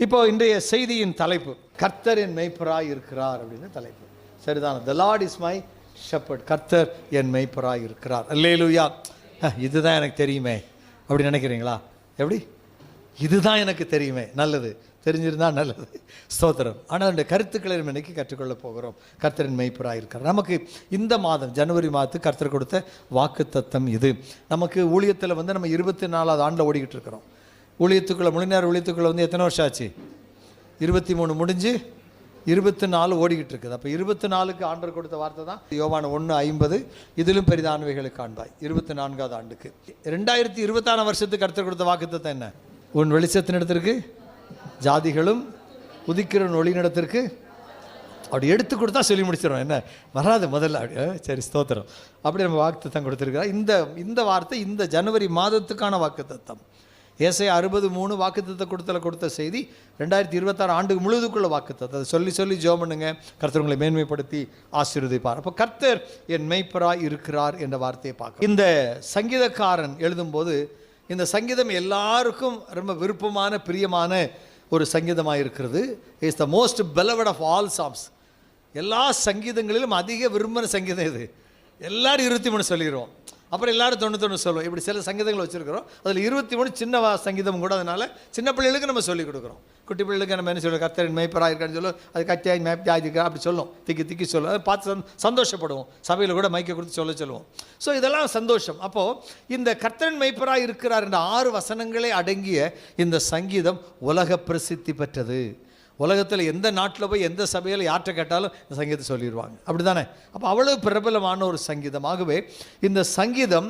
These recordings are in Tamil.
இப்போ இன்றைய செய்தியின் தலைப்பு கர்த்தர் என் மேய்ப்பராய் இருக்கிறார் அப்படின்னு தலைப்பு. சரிதான? The Lord is my shepherd. கர்த்தர் என் மேய்ப்பராய் இருக்கிறார். அல்லேலூயா. இதுதான் எனக்கு தெரியுமே அப்படி நினைக்கிறீங்களா? எப்படி? இதுதான் எனக்கு தெரியுமே. நல்லது, தெரிஞ்சிருந்தா நல்லது, ஸ்தோத்திரம். ஆனால் அந்த கருத்துக்களை நம்ம இன்னைக்கு கற்றுக்கொள்ள போகிறோம். கர்த்தரின் மேய்ப்பராக இருக்கிறார். நமக்கு இந்த மாதம் ஜனவரி மாதத்துக்கு கர்த்தர் கொடுத்த வாக்கு தத்தம் இது. நமக்கு ஊழியத்தில் நம்ம 24வது ஆண்டில் ஓடிக்கிட்டு இருக்கிறோம். ஊழியத்துக்குள்ளே முழுநேர ஊழியத்துக்குள்ளே எத்தனை வருஷம் ஆச்சு? 23 முடிஞ்சு 24 ஓடிக்கிட்டு இருக்குது. அப்போ 24க்கு ஆண்டவர் கொடுத்த வார்த்தை தான் யோவான் 1:50, இதிலும் பெரிதானவைகளை காண்பாய். 24வது ஆண்டுக்கு 2026 வருஷத்துக்கு கர்த்தர் கொடுத்த வாக்கு தத்தம் என்ன? உன் வெளிச்சத்தினிடத்திற்கு ஜாதிகளும் உதிக்கிற ஒளியினிடத்திற்கு அப்படி எடுத்து கொடுத்தா சொல்லி முடிச்சிடும். என்ன வராது முதல்ல? சரி, ஸ்தோத்திரம். அப்படி நம்ம வாக்கு தத்தம் கொடுத்துருக்கிறோம். இந்த வார்த்தை இந்த ஜனவரி மாதத்துக்கான வாக்கு தத்தம். ஏசாயா 60:3 வாக்குத்தத்தம் கொடுத்த செய்தி 2026 ஆண்டுக்கு முழுவதுக்குள்ள வாக்குத்தத்தம். அதை சொல்லி ஜெபம் பண்ணுங்க. கர்த்தர் உங்களை மேன்மைப்படுத்தி ஆசீர்வதிப்பார். அப்போ கர்த்தர் என் மேய்ப்பராய் இருக்கிறார் என்ற வார்த்தையை பார்க்க, இந்த சங்கீதக்காரன் எழுதும்போது இந்த சங்கீதம் எல்லாருக்கும் ரொம்ப விருப்பமான பிரியமான ஒரு சங்கீதமாக இருக்கிறது. It's the most beloved of all songs. எல்லா சங்கீதங்களிலும் அதிக விரும்பின சங்கீதம் இது. எல்லாரும் 23 சொல்லிடுவோம், அப்புறம் எல்லாரும் 91 சொல்லுவோம். இப்படி சில சங்கீதங்கள் வச்சுருக்கிறோம். அதில் 23 சின்ன சங்கீதம் கூட. அதனால் சின்ன பிள்ளைகளுக்கு நம்ம சொல்லிக் கொடுக்குறோம். குட்டி பிள்ளைகளுக்கு நம்ம என்ன சொல்லுவோம்? கர்த்தரின் மேய்ப்பராக இருக்கான்னு சொல்லுவோம். அது கட்டியாய் மேய்ப்பா இருக்கா அப்படி சொல்லுவோம். திக்கி சொல்லுவோம். அதை பார்த்து சந்தோஷப்படுவோம். சபையில் கூட மைக்கை கொடுத்து சொல்லுவோம். ஸோ இதெல்லாம் சந்தோஷம். அப்போது இந்த கர்த்தரின் மேய்ப்பராக இருக்கிறார் என்ற 6 வசனங்களே அடங்கிய இந்த சங்கீதம் உலக பிரசித்தி பெற்றது. உலகத்தில் எந்த நாட்டில் போய் எந்த சபையில் யார்கிட்ட கேட்டாலும் இந்த சங்கீதத்தை சொல்லிடுவாங்க. அப்படி தானே? அப்போ அவ்வளவு பிரபலமான ஒரு சங்கீதம். ஆகவே இந்த சங்கீதம்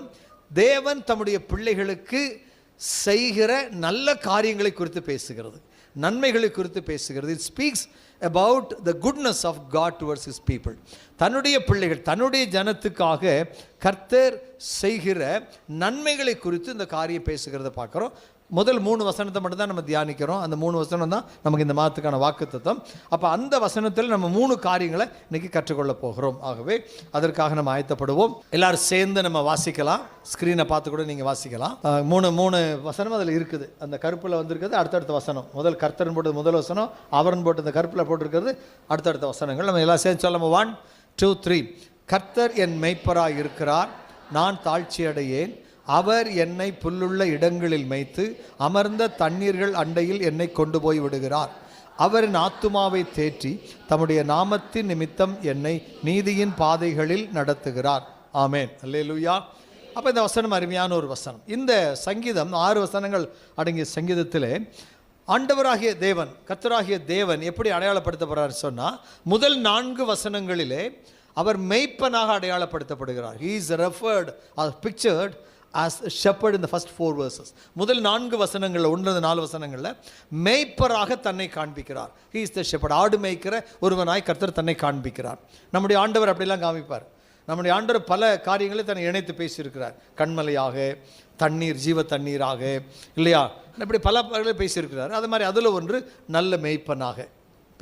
தேவன் தம்முடைய பிள்ளைகளுக்கு செய்கிற நல்ல காரியங்களை குறித்து பேசுகிறது, நன்மைகளை குறித்து பேசுகிறது. It speaks about the goodness of God towards his people. தன்னுடைய பிள்ளைகள், தன்னுடைய ஜனத்துக்காக கர்த்தர் செய்கிற நன்மைகளை குறித்து இந்த காரியம் பேசுகிறத பார்க்குறோம். முதல் 3 வசனத்தை மட்டும் தான் நம்ம தியானிக்கிறோம். அந்த 3 வசனம் தான் நமக்கு இந்த மாதத்துக்கான வாக்குத்தத்தம். அப்போ அந்த வசனத்தில் நம்ம 3 காரியங்களை இன்னைக்கு கற்றுக்கொள்ள போகிறோம். ஆகவே அதற்காக நம்ம ஆயத்தப்படுவோம். எல்லாரும் சேர்ந்து நம்ம வாசிக்கலாம். ஸ்க்ரீனை பார்த்து கூட நீங்கள் வாசிக்கலாம். 3 வசனம் அதில் இருக்குது. அந்த கருப்பில் வந்திருக்கிறது அடுத்தடுத்த வசனம். முதல் கர்த்தர்னு போட்டது முதல் வசனம், அவர்னு போட்டு அந்த கருப்பில் போட்டிருக்கிறது அடுத்தடுத்த வசனங்கள். நம்ம எல்லாம் சேர்ந்து சொல்லலாம். 1 2 3. கர்த்தர் என் மேய்ப்பராய் இருக்கிறார், நான் தாழ்ச்சி அடையேன். அவர் என்னை புல்லுள்ள இடங்களில் மேய்த்து அமர்ந்த தண்ணீர்கள் அண்டையில் என்னை கொண்டு போய் விடுகிறார். அவரின் ஆத்துமாவை தேற்றி தம்முடைய நாமத்தின் நிமித்தம் என்னை நீதியின் பாதைகளில் நடத்துகிறார். ஆமேன், அல்லேலூயா. அப்போ இந்த வசனம் அருமையான ஒரு வசனம். இந்த சங்கீதம் 6 வசனங்கள் அடங்கிய சங்கீதத்திலே ஆண்டவராகிய தேவன், கர்த்தராகிய தேவன் எப்படி அடையாளப்படுத்தப்படுறார் சொன்னால், முதல் 4 வசனங்களிலே அவர் மெய்ப்பனாக அடையாளப்படுத்தப்படுகிறார். He is referred or pictured as a shepherd in the first 4 verses. முதல் 4 வசனங்களில் 1-4 வசனங்களில் மேய்ப்பராக தன்னை காண்பிக்கிறார். He is the shepherd. ஆடு மேய்க்கிற ஒருவனாய் கர்த்தர் தன்னை காண்பிக்கிறார். நம்முடைய ஆண்டவர் அப்படிலாம் காமிப்பார். நம்முடைய ஆண்டவர் பல காரியங்களை தன்னை இணைத்து பேசியிருக்கிறார். கண்மலையாக, தண்ணீர், ஜீவ தண்ணீராக, இல்லையா, இப்படி பல பேசியிருக்கிறார். அது மாதிரி அதில் ஒன்று நல்ல மேய்ப்பனாக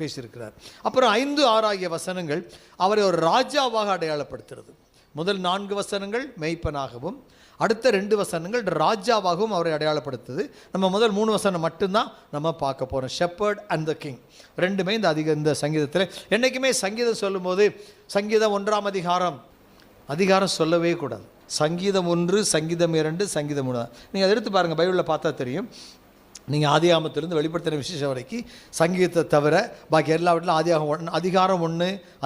பேசியிருக்கிறார். அப்புறம் 5, 6 ஆகிய வசனங்கள் அவரை ஒரு ராஜாவாக அடையாளப்படுத்துகிறது. முதல் 4 வசனங்கள் மேய்ப்பனாகவும், அடுத்த 2 வசனங்கள் ராஜாவாகவும் அவரை அடையாளப்படுத்துது. நம்ம முதல் 3 வசனம் மட்டும்தான் நம்ம பார்க்க போகிறோம். ஷெப்பர்ட் அண்ட் த கிங் ரெண்டுமே இந்த சங்கீதத்தில். என்றைக்குமே சங்கீதம் சொல்லும்போது சங்கீதம் 1ஆம் அதிகாரம் சொல்லவே கூடாது. சங்கீதம் 1, சங்கீதம் 2, சங்கீதம் 3. நீங்கள் அதை எடுத்து பாருங்கள், பைபிளில் பார்த்தா தெரியும். நீங்கள் ஆதியாகமத்திலிருந்து வெளிப்படுத்தின விசேஷம் வரைக்கும் சங்கீதத்தை தவிர பாக்கி எல்லா வீட்டிலும் அதிகாரம் 1,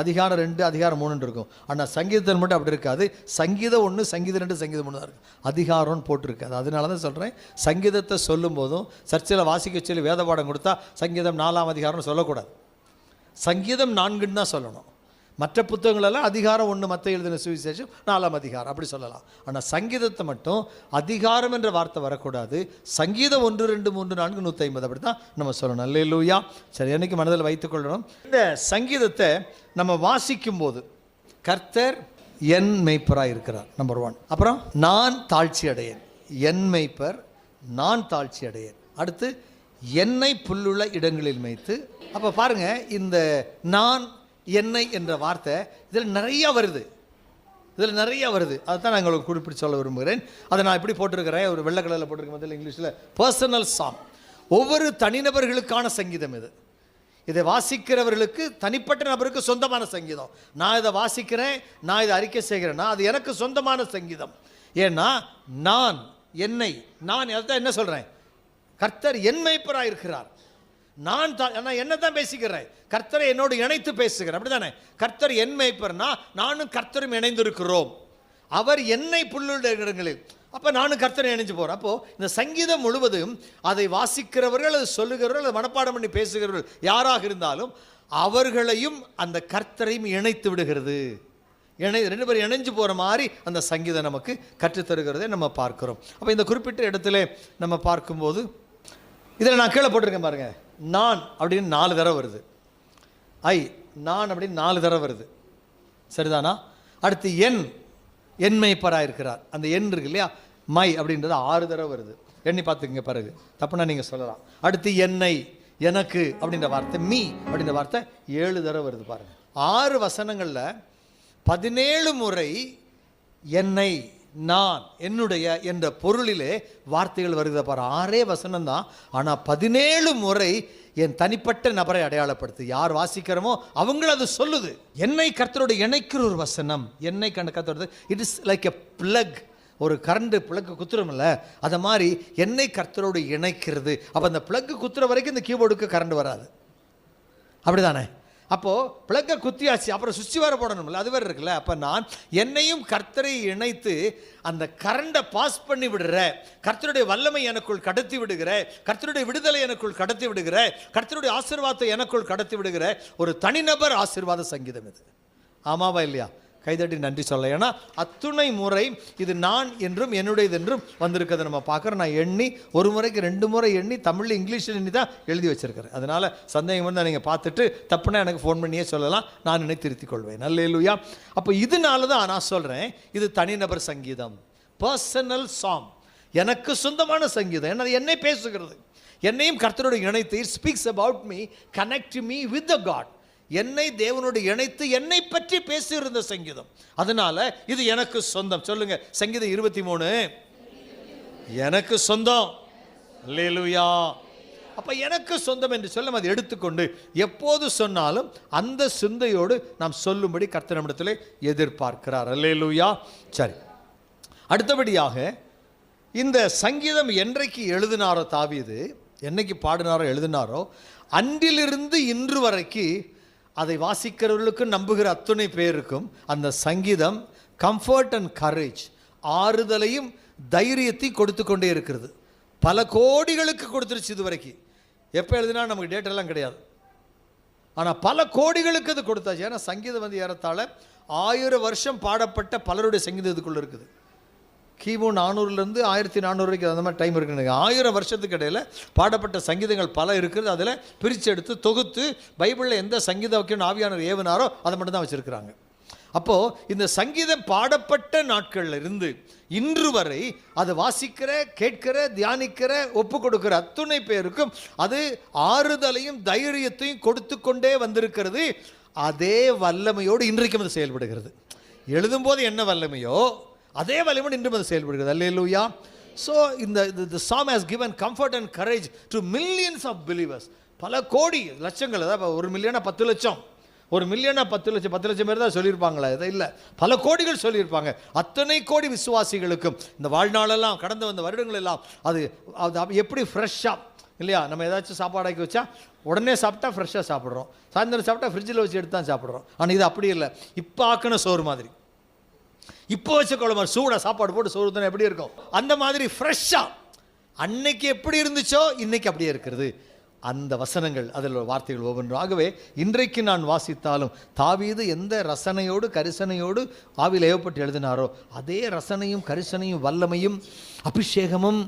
அதிகாரம் 2, அதிகாரம் 3 இருக்கும். ஆனால் சங்கீதத்தில் மட்டும் அப்படி இருக்காது. சங்கீதம் 1, சங்கீதம் 2, சங்கீதம் 3 தான் இருக்குது. அதிகாரம்னு போட்டிருக்காது. அதனால தான் சொல்கிறேன், சங்கீதத்தை சொல்லும் போதும் சர்ச்சில் வாசிக்க சொல்லி வேத பாடம் கொடுத்தா சங்கீதம் 4ஆம் அதிகாரம்னு சொல்லக்கூடாது. சங்கீதம் 4ன்னு தான் சொல்லணும். மற்ற புத்தகங்களெல்லாம் அதிகாரம் 1, மற்ற எழுதின சுவிசேஷம் 4ஆம் அதிகாரம் அப்படி சொல்லலாம். ஆனால் சங்கீதத்தை மட்டும் அதிகாரம் என்ற வார்த்தை வரக்கூடாது. சங்கீதம் 1, 2, 3, 4, 150 அப்படி தான் நம்ம சொல்லணும். அல்லேலூயா. சரி, என்னைக்கு மனதில் வைத்துக்கொள்ளணும். இந்த சங்கீதத்தை நம்ம வாசிக்கும் போது கர்த்தர் என் மேய்ப்பராக இருக்கிறார், நம்பர் 1. அப்புறம் நான் தாழ்ச்சி அடையேன், என் மேய்ப்பர், நான் தாழ்ச்சி அடையேன். அடுத்து என்னை புல்லுள்ள இடங்களில் மேய்த்து. அப்போ பாருங்கள், இந்த நான் என்னை என்ற வார்த்தை இதில் நிறைய வருது. அதுதான் நான் உங்களுக்கு குறிப்பிட்டு சொல்ல விரும்புகிறேன். அதை நான் இப்படி போட்டிருக்கிறேன், ஒரு வெள்ளை கலரில் போட்டிருக்கேன். முதல்ல இங்கிலீஷில் பர்சனல் சாங். ஒவ்வொரு தனிநபர்களுக்கான சங்கீதம் இது. இதை வாசிக்கிறவர்களுக்கு தனிப்பட்ட நபருக்கு சொந்தமான சங்கீதம். நான் இதை வாசிக்கிறேன், நான் இதை அறிக்கை செய்கிறேன்னா அது எனக்கு சொந்தமான சங்கீதம். ஏன்னா நான் அதான் என்ன சொல்கிறேன், கர்த்தர் என் மேய்ப்பராக இருக்கிறார். நான் என்ன தான் பேசிக்கிறேன், கர்த்தரை என்னோடு இணைத்து பேசுகிறேன், அப்படி தானே? கர்த்தர் என் மேய்ப்பர்னா நானும் கர்த்தரும் இணைந்திருக்கிறோம். அவர் என்னை புல்லுள்ள இடங்களில், அப்போ நானும் கர்த்தரை இணைஞ்சு போகிறேன். அப்போது இந்த சங்கீதம் முழுவதும் அதை வாசிக்கிறவர்கள், அதை சொல்லுகிறவர்கள், அதை மனப்பாடம் பண்ணி பேசுகிறவர்கள் யாராக இருந்தாலும் அவர்களையும் அந்த கர்த்தரையும் இணைத்து விடுகிறது. ரெண்டு பேரும் இணைஞ்சு போகிற மாதிரி அந்த சங்கீதம் நமக்கு கற்றுத்தருகிறதை நம்ம பார்க்கிறோம். அப்போ இந்த குறிப்பிட்ட இடத்துல நம்ம பார்க்கும்போது இதில் நான் கீழே போட்டிருக்கேன் பாருங்கள், நான் அப்படின்னு 4 தடவை வருது, நான் அப்படின்னு 4 தடவை வருது, சரிதானா? அடுத்து என் மேய்ப்பராக இருக்கிறார், அந்த என் இருக்கு இல்லையா, மை அப்படின்றது 6 தடவை வருது. எண்ணி பார்த்துக்குங்க பிறகு, தப்புனா நீங்கள் சொல்லலாம். அடுத்து என்னை, எனக்கு அப்படின்ற வார்த்தை, மீ அப்படின்ற வார்த்தை 7 தடவை வருது பாருங்கள். 6 வசனங்களில் 17 முறை என்னை, நான், என்னுடைய என்ற பொருளிலே வார்த்தைகள் வருகிறத பாரு. 6 வசனம் தான், ஆனால் 17 முறை என் தனிப்பட்ட நபரை அடையாளப்படுத்து. யார் வாசிக்கிறோமோ அவங்கள அது சொல்லுது. என்னை கர்த்தரோடு இணைக்கிற ஒரு வசனம், என்னை கர்த்தரோடு, it is like a plug. ஒரு கரண்ட் பிளக்கு குத்துறோம்ல, அதை மாதிரி என்னை கர்த்தரோடு இணைக்கிறது. அப்போ அந்த பிளக்கு குத்துற வரைக்கும் இந்த கீபோர்டுக்கு கரண்ட் வராது, அப்படி தானே? அப்போது பிளக்கை குத்தியாச்சு, அப்புறம் சுவிட்ச் வேறு போடணும்ல, அது வேறு இருக்குல்ல. அப்போ நான் என்னையும் கர்த்தரை இணைத்து அந்த கரண்டை பாஸ் பண்ணி விடுற, கர்த்தருடைய வல்லமை எனக்குள் கடத்தி விடுகிற, கர்த்தருடைய விடுதலை எனக்குள் கடத்தி விடுகிற, கர்த்தருடைய ஆசீர்வாதத்தை எனக்குள் கடத்தி விடுகிற ஒரு தனிநபர் ஆசீர்வாத சங்கீதம் இது. ஆமாவா இல்லையா? கைதட்டி நன்றி சொல்ல. ஏன்னா அத்துணை முறை இது நான் என்றும் என்னுடையது என்றும் வந்திருக்கிறத நம்ம பார்க்குறோம். நான் எண்ணி ஒரு முறைக்கு 2 முறை எண்ணி தமிழில் இங்கிலீஷில் எண்ணி தான் எழுதி வச்சிருக்கிறேன். அதனால் சந்தேகம் வந்து நீங்கள் பார்த்துட்டு தப்புனா எனக்கு ஃபோன் பண்ணியே சொல்லலாம், நான் என்னை திருத்திக் கொள்வேன். அல்லேலூயா. அப்போ இதனால தான் நான் சொல்கிறேன், இது தனிநபர் சங்கீதம், பர்சனல் சாங், எனக்கு சொந்தமான சங்கீதம். ஏன்னா என்னை பேசுகிறது, என்னையும் கர்த்தரோடு இணைத்து, it speaks about me, connect me with the God. என்னை தேவனோடு இணைத்து என்னை பற்றி பேசியிருந்த சங்கீதம். அதனால இது எனக்கு சொந்தம். சொல்லுங்க, சங்கீதம் 23 எனக்கு சொந்தம். அல்லேலூயா. அப்ப எனக்கு சொந்தம் என்று சொல்ல அதை எடுத்துக்கொண்டு எப்போது சொன்னாலும் அந்த சிந்தையோடு நாம் சொல்லும்படி கர்த்தர் நம்மிடத்திலே எதிர்பார்க்கிறார். அல்லேலூயா. சரி, அடுத்தபடியாக இந்த சங்கீதம் என்றைக்கு எழுதினாரோ தாவீது, என்னைக்கு பாடினாரோ எழுதினாரோ, அன்றிலிருந்து இன்று வரைக்கும் அதை வாசிக்கிறவர்களுக்கு, நம்புகிற அத்துணை பேருக்கும் அந்த சங்கீதம் கம்ஃபர்ட் அண்ட் கரேஜ், ஆறுதலையும் தைரியத்தையும் கொடுத்து கொண்டே இருக்கிறது. பல கோடிகளுக்கு கொடுத்துருச்சு இது வரைக்கும். எப்போ எழுதினா நமக்கு டேட்டெல்லாம் கிடையாது, ஆனால் பல கோடிகளுக்கு அது கொடுத்தாச்சு. ஏன்னா சங்கீதம் வந்து ஏறத்தாழ 1000 வருஷம் பாடப்பட்ட பலருடைய சங்கீதம் இதுக்குள்ளே இருக்குது. கிமு 400லேருந்து 1400 வரைக்கும் அந்த மாதிரி டைம் இருக்குன்னு. 1000 வருஷத்துக்கு இடையில் பாடப்பட்ட சங்கீதங்கள் பல இருக்குது. அதில் பிரித்து எடுத்து தொகுத்து பைபிளில் எந்த சங்கீத வைக்கணும் ஆவியானவர் ஏவினாரோ அதை மட்டும் தான் வச்சுருக்கிறாங்க. அப்போது இந்த சங்கீதம் பாடப்பட்ட நாட்களில் இருந்து இன்று வரை அதை வாசிக்கிற, கேட்கிற, தியானிக்கிற, ஒப்பு கொடுக்கிற அத்துணை பேருக்கும் அது ஆறுதலையும் தைரியத்தையும் கொடுத்து கொண்டே வந்திருக்கிறது. அதே வல்லமையோடு இன்றைக்கும் அது செயல்படுகிறது. எழுதும்போது என்ன வல்லமையோ அதே வல்லமை இன்றும் அது செயல்படுகிறது. அல்லேலூயா. ஸோ இந்த சாம் has given comfort and courage to millions of believers. பல கோடி லட்சங்கள், அதாவது 1 மில்லியனா 10 லட்சம், 1 மில்லியனா 10 லட்சம், 10 லட்சம் பேர் தான் சொல்லியிருப்பாங்களா? இதை இல்லை, பல கோடிகள் சொல்லியிருப்பாங்க. அத்தனை கோடி விசுவாசிகளுக்கும் இந்த வாழ்நாளெல்லாம், கடந்து வந்த வருடங்கள் எல்லாம் அது எப்படி ஃப்ரெஷ்ஷாக இல்லையா? நம்ம ஏதாச்சும் சாப்பாடாக்கி வச்சா உடனே சாப்பிட்டா ஃப்ரெஷ்ஷாக சாப்பிட்றோம், சாயந்தரம் சாப்பிட்டா ஃப்ரிட்ஜில் வச்சு எடுத்து தான் சாப்பிட்றோம். ஆனால் இது அப்படி இல்லை, இப்போ ஆக்கின சோறு மாதிரி, இப்போ வச்ச குழம்பு சூடாக சாப்பாடு போட்டு சோறு தானே எப்படி இருக்கும், அந்த மாதிரி ஃப்ரெஷ்ஷாக அன்னைக்கு எப்படி இருந்துச்சோ இன்னைக்கு அப்படியே இருக்கிறது. அந்த வசனங்கள், அதில் வார்த்தைகள் ஒவ்வொன்றும். ஆகவே இன்றைக்கு நான் வாசித்தாலும் தாவீது எந்த ரசனையோடு கரிசனையோடு ஆவியில் ஏவப்பட்டு எழுதினாரோ அதே ரசனையும் கரிசனையும் வல்லமையும் அபிஷேகமும்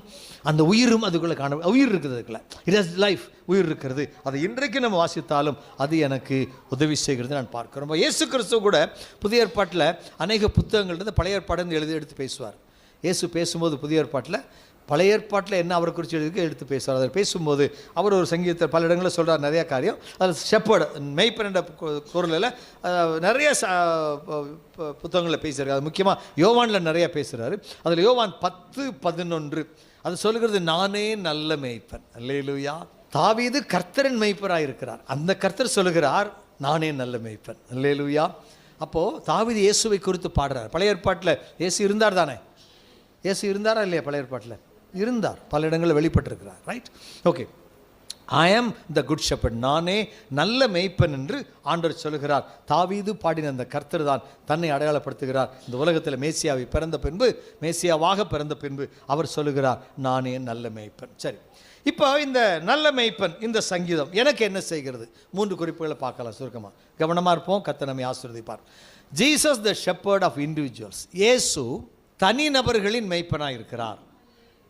அந்த உயிரும் அதுக்குள்ளே காண, உயிர் இருக்குது அதுக்குள்ள, இட் ஹஸ் லைஃப், உயிர் இருக்கிறது. அதை இன்றைக்கு நம்ம வாசித்தாலும் அது எனக்கு உதவி செய்கிறது நான் பார்க்கிறோம். இயேசு கிறிஸ்துவ கூட புதிய ஏற்பாட்டில் அநேக புத்தகங்கள் இருந்து பழைய ஏற்பாடுன்னு எடுத்து பேசுவார். இயேசு பேசும்போது புதிய ஏற்பாட்டில் பழைய ஏற்பாட்டில் என்ன அவரை குறித்து எடுத்து பேசுவார். அதில் பேசும்போது அவர் ஒரு சங்கீதத்தை பல இடங்களில் சொல்கிறார் நிறையா காரியம். அதில் ஷெப்பர்டு, மெய்ப்பன் என்ற குரலில் நிறைய புத்தகங்களில் பேசுகிறார். அது முக்கியமாக யோவானில் நிறையா பேசுகிறாரு. அதில் யோவான் 10:11 அது சொல்லுகிறது நானே நல்ல மேய்ப்பன். அல்லேலூயா. தாவீது கர்த்தரின் மேய்ப்பராக இருக்கிறார். அந்த கர்த்தர் சொல்லுகிறார் நானே நல்ல மேய்ப்பன். அல்லேலூயா. அப்போது தாவீது இயேசுவை குறித்து பாடுறார். பழைய ஏற்பாட்டில் இயேசு இருந்தார் தானே? இயேசு இருந்தாரா இல்லையா? பழைய ஏற்பாட்டில் இருந்தார், பல இடங்களில் வெளிப்பட்டிருக்கிறார். Right, okay. ஐ ஆம் த குட் ஷெப்பர்ட், நானே நல்ல மேய்ப்பன் என்று ஆண்டவர் சொல்லுகிறார். தாவீது பாடின அந்த கர்த்தர் தான் தன்னை அடையாளப்படுத்துகிறார். இந்த உலகத்தில் மேசியாவை பிறந்த பின்பு, மேசியாவாக பிறந்த பின்பு அவர் சொல்லுகிறார் நானே நல்ல மேய்ப்பன். சரி, இப்போ இந்த நல்ல மேய்ப்பன் இந்த சங்கீதம் எனக்கு என்ன செய்கிறது? 3 குறிப்புகளை பார்க்கலாம் சுருக்கமாக. கவனமாக இருப்போம். கர்த்தர் நம்மை ஆசீர்வதிப்பார். Jesus the shepherd of individuals. Yesu தனிநபர்களின் மேய்ப்பனாக இருக்கிறார்,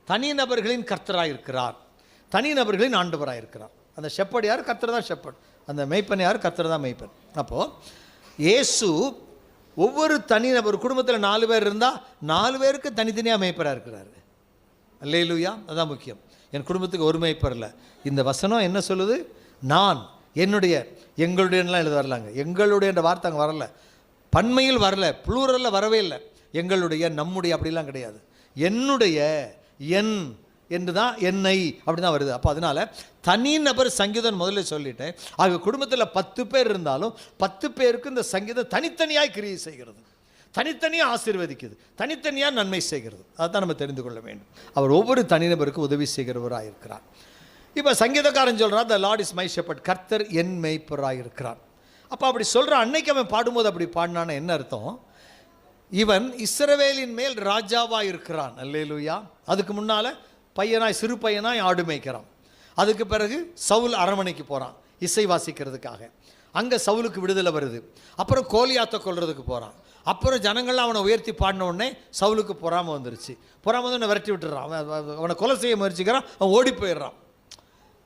தனிநபர்களின் கர்த்தராக இருக்கிறார், தனிநபர்களின் ஆண்டவராக இருக்கிறார். அந்த ஷெப்பர்ட் யார்? கர்த்தர் தான் ஷெப்பர்ட். அந்த மேய்ப்பன் யார்? கர்த்தர் தான் மேய்ப்பன். அப்போது இயேசு ஒவ்வொரு தனிநபர், குடும்பத்தில் 4 பேர் இருந்தால் 4 பேருக்கு தனித்தனியாக மேய்ப்பராக இருக்கிறார். அல்லேலூயா. அதுதான் முக்கியம். என் குடும்பத்துக்கு ஒரு மேய்ப்பர் இல்லை. இந்த வசனம் என்ன சொல்லுது? நான் என்னுடைய, எங்களுடையலாம் எழுத வரலாங்க. எங்களுடைய என்ற வார்த்தை அங்கே வரல, பன்மையில் வரல, ப்ளூரலில் வரவே இல்லை. எங்களுடைய, நம்முடைய அப்படிலாம் கிடையாது. என்னுடைய, என் என்று தான், என்னை அப்படி தான் வருது. அப்போ அதனால் தனிநபர் சங்கீதம் முதல்ல சொல்லிட்டேன். ஆக குடும்பத்தில் 10 பேர் இருந்தாலும் 10 பேருக்கு இந்த சங்கீதம் தனித்தனியாக கிரியை செய்கிறது, தனித்தனியாக ஆசீர்வதிக்குது, தனித்தனியாக நன்மை செய்கிறது. அதுதான் நம்ம தெரிந்து கொள்ள வேண்டும். அவர் ஒவ்வொரு தனிநபருக்கும் உதவி செய்கிறவராக இருக்கிறார். இப்போ சங்கீதக்காரன் சொல்கிறான் த லார்ட் இஸ் மை ஷெப்பர்ட், கர்த்தர் என் மேய்ப்பராக இருக்கிறார். அப்போ அப்படி சொல்கிறான். அன்னைக்கு அவன் பாடும்போது அப்படி பாடினான்னு என்ன அர்த்தம்? இவன் இஸ்ரவேலின் மேல் ராஜாவாக இருக்கிறான். அல்லேலூயா. அதுக்கு முன்னால் பையனாய், சிறு பையனாய் ஆடு மேய்க்கிறான். அதுக்கு பிறகு சவுல் அரண்மனைக்கு போகிறான் இசை வாசிக்கிறதுக்காக. அங்கே சவுலுக்கு விடுதலை வருது. அப்புறம் கோலியாத்தை கொல்றதுக்கு போகிறான். அப்புறம் ஜனங்கள்லாம் அவனை உயர்த்தி பாடின உடனே சவுலுக்கு பொறாமல் வந்துருச்சு. பொறாமல் வந்து அவனை விரட்டி விட்டுறான். அவனை கொலை செய்ய முயற்சிக்கிறான். அவன் ஓடி போயிடுறான்.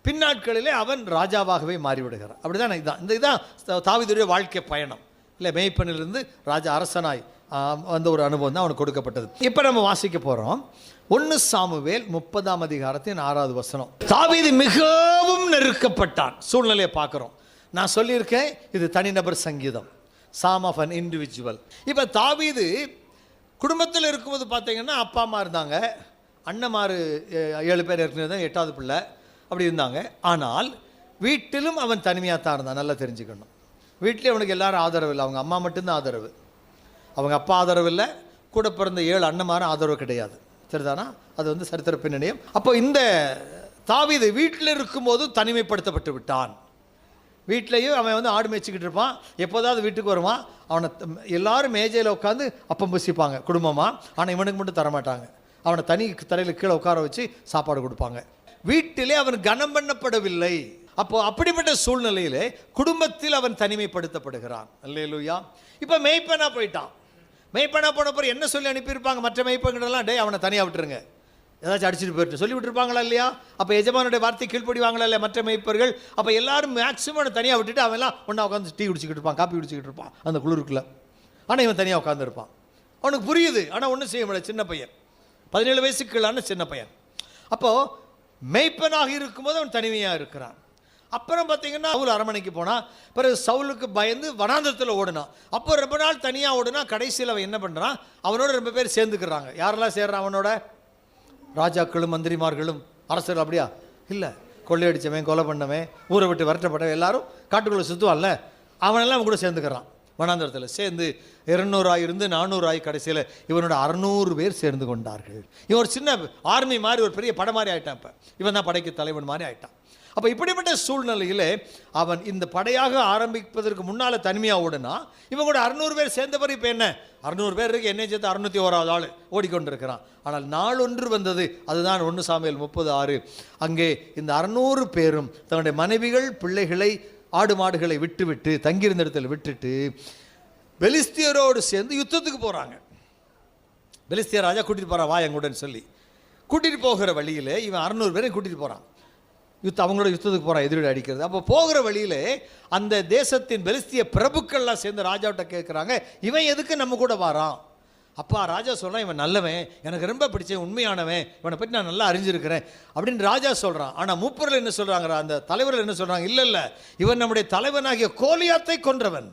பின்னாட்களிலே அவன் ராஜாவாகவே மாறிவிடுகிறான். அப்படி தான் இதுதான் தாவீதுடைய வாழ்க்கை பயணம் இல்லை. மேய்ப்பனிலிருந்து ராஜா, அரசனாய் அந்த ஒரு அனுபவம் தான் அவனுக்கு கொடுக்கப்பட்டது. இப்போ நம்ம வாசிக்க போகிறோம் 1 சாமுவேல் 30ஆம் அதிகாரத்தின் 6வது வசனம். தாவீது மிகவும் நெருக்கப்பட்டான். சூழ்நிலையை பார்க்குறோம். நான் சொல்லியிருக்கேன் இது தனிநபர் சங்கீதம், சாம் ஆஃப் அன் இண்டிவிஜுவல். இப்போ தாவீது குடும்பத்தில் இருக்கும்போது பார்த்தீங்கன்னா அப்பா அம்மா இருந்தாங்க, அண்ணன்மார் 7 பேர் இருக்கிறது, 8வது பிள்ளை அப்படி இருந்தாங்க. ஆனால் வீட்டிலும் அவன் தனிமையாக தான் இருந்தான். நல்லா தெரிஞ்சுக்கணும். வீட்டிலே அவனுக்கு எல்லாரும் ஆதரவு இல்லை. அவங்க அம்மா மட்டும்தான் ஆதரவு, அவங்க அப்பா ஆதரவு இல்லை, கூட பிறந்த 7 அண்ணன்மாரும் ஆதரவு கிடையாது. சரிதானா? அது வந்து சரித்திர பின்னணியம். அப்போ இந்த தாவீது வீட்டில் இருக்கும்போது தனிமைப்படுத்தப்பட்டு விட்டான். வீட்டிலையும் அவன் வந்து ஆடு மேய்ச்சிக்கிட்டு இருப்பான். எப்போதாவது வீட்டுக்கு வருவான். அவனை எல்லாரும் மேஜையில் உட்காந்து அப்பம் புசிப்பாங்க குடும்பமாக. ஆனால் இவனுக்கு மட்டும் தரமாட்டாங்க. அவனை தனி தரையில் கீழே உட்கார வச்சு சாப்பாடு கொடுப்பாங்க. வீட்டிலே அவன் கனம் பண்ணப்படவில்லை. அப்போ அப்படிப்பட்ட சூழ்நிலையிலே குடும்பத்தில் அவன் தனிமைப்படுத்தப்படுகிறான். அல்லேலூயா. இப்போ மேய்ப்பனா போயிட்டான். மேய்ப்பனா போன பிறகு என்ன சொல்லி அனுப்பியிருப்பாங்க மற்ற மேய்ப்பங்கள்லாம்? டே அவனை தனியாக விட்டுருங்க, ஏதாச்சும் அடிச்சுட்டு போயிட்டு சொல்லி விட்டுருப்பாங்களா இல்லையா? அப்போ எஜமானுடைய வார்த்தை கீழ்ப்படிவாங்களா இல்லையா மற்ற மேய்ப்பர்கள்? அப்போ எல்லாரும் மேக்ஸிமம் தனியாக விட்டுட்டு அவன் எல்லாம் ஒன்றா உட்காந்து டீ குடிச்சிக்கிட்டு இருப்பான், காப்பி குடிச்சிக்கிட்டு இருப்பான் அந்த குளிருக்குள்ள. ஆனால் இவன் தனியாக உட்காந்துருப்பான். அவனுக்கு புரியுது, ஆனால் ஒன்றும் செய்ய முடியல. சின்ன பையன், 17 வயசுக்குள்ளான சின்ன பையன். அப்போது மேய்ப்பனாக இருக்கும்போது அவன் தனிமையாக இருக்கிறான். அப்புறம் பார்த்தீங்கன்னா சவுல் அரண்மனைக்கு போனால், பிறகு சவுலுக்கு பயந்து வனாந்தரத்தில் ஓடினான். அப்போ ரொம்ப நாள் தனியாக ஓடினா கடைசியில் அவன் என்ன பண்ணுறான்? அவனோட ரொம்ப பேர் சேர்ந்துக்கிறாங்க. யாரெல்லாம் சேர்றான் அவனோட? ராஜாக்களும் மந்திரிமார்களும் அரசர்கள். அப்படியா? இல்லை, கொள்ளையடிச்சவன், கொலை பண்ணவன், ஊரை விட்டு விரட்டப்பட்டவன் எல்லாரும் காட்டுக்குள்ளே சுற்றுவான்ல, அவனெல்லாம் அவன் கூட சேர்ந்துக்கிறான். வனாந்தரத்தில் சேர்ந்து 200 இருந்து 400 கடைசியில் இவனோட 600 பேர் சேர்ந்து கொண்டார்கள். இவன் ஒரு சின்ன ஆர்மி மாதிரி, ஒரு பெரிய படை மாதிரி ஆகிட்டான். இப்போ இவன் தான் படைக்கு தலைவன் மாதிரி ஆகிட்டான். அப்போ இப்படிப்பட்ட சூழ்நிலையில் அவன் இந்த படையாக ஆரம்பிப்பதற்கு முன்னால் தனிமையாக ஓடுனா, இவன் கூட 600 பேர் சேர்ந்தவர். இப்போ என்ன 600 பேர் இருக்கு, என்னை சேர்த்து 601வது ஆள் ஓடிக்கொண்டிருக்கிறான். ஆனால் நாள் ஒன்று வந்தது, அதுதான் 1 சாமுவேல் 30:6. அங்கே இந்த 600 பேரும் தன்னுடைய மனைவிகள், பிள்ளைகளை, ஆடு மாடுகளை விட்டுவிட்டு, தங்கியிருந்த இடத்துல விட்டுட்டு பெலிஸ்தியரோடு சேர்ந்து யுத்தத்துக்கு போகிறாங்க. பெலிஸ்தியர் ராஜா கூட்டிகிட்டு போகிறான், வா எங்கூடன்னு சொல்லி கூட்டிகிட்டு போகிற வழியில் இவன் 600 பேரை கூட்டிகிட்டு போகிறான். அவங்களோட யுத்தத்துக்கு போகிறான், எதிரிட அடிக்கிறது. அப்போ போகிற வழியில் அந்த தேசத்தின் பெலிஸ்திய பிரபுக்கள்லாம் சேர்ந்து ராஜாவிட்ட கேட்குறாங்க, இவன் எதுக்கு நம்ம கூட வாரான்? அப்பா ராஜா சொல்கிறான், இவன் நல்லவன், எனக்கு ரொம்ப பிடிச்சேன், உண்மையானவன், இவனை பற்றி நான் நல்லா அறிஞ்சிருக்கிறேன் அப்படின்னு ராஜா சொல்கிறான். ஆனால் மூப்பர்கள் என்ன சொல்கிறாங்க, அந்த தலைவர்கள் என்ன சொல்கிறாங்க, இல்லை இல்லை, இவன் நம்முடைய தலைவனாகிய கோலியாத்தை கொன்றவன்.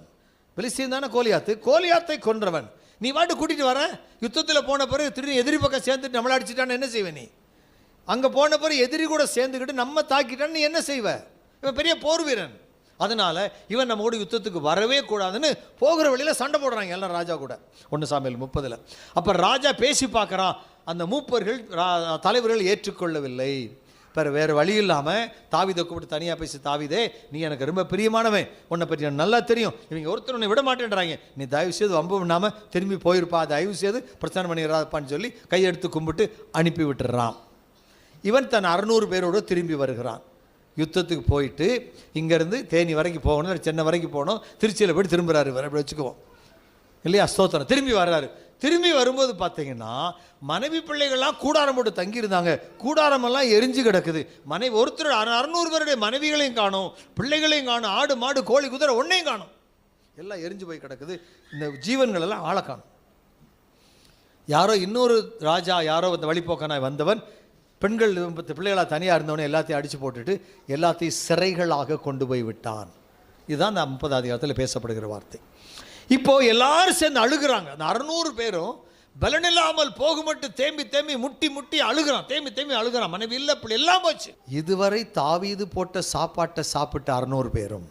பெலிஸ்தீன் தானே கோலியாத்து, கோலியாத்தை கொன்றவன். நீ வாட்டு கூட்டிகிட்டு வர, யுத்தத்தில் போன பிறகு திடீர்னு எதிரி பக்கம் சேர்ந்துட்டு நம்மளை அடிச்சுட்டான்னு என்ன செய்வேன் நீ? அங்கே போன பிறகு எதிரி கூட சேர்ந்துக்கிட்டு நம்ம தாக்கிட்டான்னு நீ என்ன செய்வ? இவன் பெரிய போர் வீரன். அதனால் இவன் நம்ம கூட யுத்தத்துக்கு வரவே கூடாதுன்னு போகிற வழியில் சண்டை போடுறாங்க எல்லாம் ராஜா கூட. 1 சாமுவேல் 30. அப்போ ராஜா பேசி பார்க்குறான். அந்த மூப்பர்கள் தலைவர்கள் ஏற்றுக்கொள்ளவில்லை. வேறு வழி இல்லாமல் தாவீதை கூப்பிட்டு தனியாக பேசி, தாவீதே நீ எனக்கு ரொம்ப பிரியமானவன், உன்னை பற்றி எனக்கு நல்லா தெரியும், இவங்க ஒருத்தர் உன்னை விட மாட்டேன்றாங்க, நீ தயவு செய்து வம்பு பண்ணாமல் திரும்பி போயிருப்பா, தயவு செய்து பிரச்சனை பண்ணிடுறாப்பான்னு சொல்லி கையெடுத்து கும்பிட்டு அனுப்பி விட்டுறான். இவன் தன் 600 பேரோடு திரும்பி வருகிறான். யுத்தத்துக்கு போயிட்டு இங்கேருந்து தேனி வரைக்கும் போகணும், சென்னை வரைக்கும் போகணும், திருச்சியில் போய்ட்டு திரும்புகிறாரு. அப்படி வச்சுக்குவோம் இல்லையா? ஸ்தோத்திரம். திரும்பி வர்றாரு. திரும்பி வரும்போது பார்த்தீங்கன்னா மனைவி பிள்ளைகள்லாம் கூடாரம் போட்டு தங்கியிருந்தாங்க. கூடாரமெல்லாம் எரிஞ்சு கிடக்குது. ஒருத்தர் 600 பேருடைய மனைவிகளையும் காணும், பிள்ளைகளையும் காணும், ஆடு மாடு கோழி குதிரை ஒன்றையும் காணும், எல்லாம் எரிஞ்சு போய் கிடக்குது. இந்த ஜீவன்கள் எல்லாம் ஆளை காணும். யாரோ இன்னொரு ராஜா, யாரோ அந்த வழிபோக்கனாய் வந்தவன் பெண்கள் பிள்ளைகளாக தனியாக இருந்தவனே எல்லாத்தையும் அடித்து போட்டுட்டு எல்லாத்தையும் சிறைகளாக கொண்டு போய் விட்டான். இதுதான் அந்த 30ஆம் அதிகாரத்தில் பேசப்படுகிற வார்த்தை. இப்போது எல்லாரும் சேர்ந்து அழுகிறாங்க. அந்த 600 பேரும் பலனில்லாமல் போக மட்டும் தேம்பி தேம்பி முட்டி முட்டி அழுகிறான், தேம்பி தேம்பி அழுகிறான். மனைவி இல்லை, பிள்ளை எல்லாம் போச்சு. இதுவரை தாவீது போட்ட சாப்பாட்டை சாப்பிட்ட 600 பேரும்,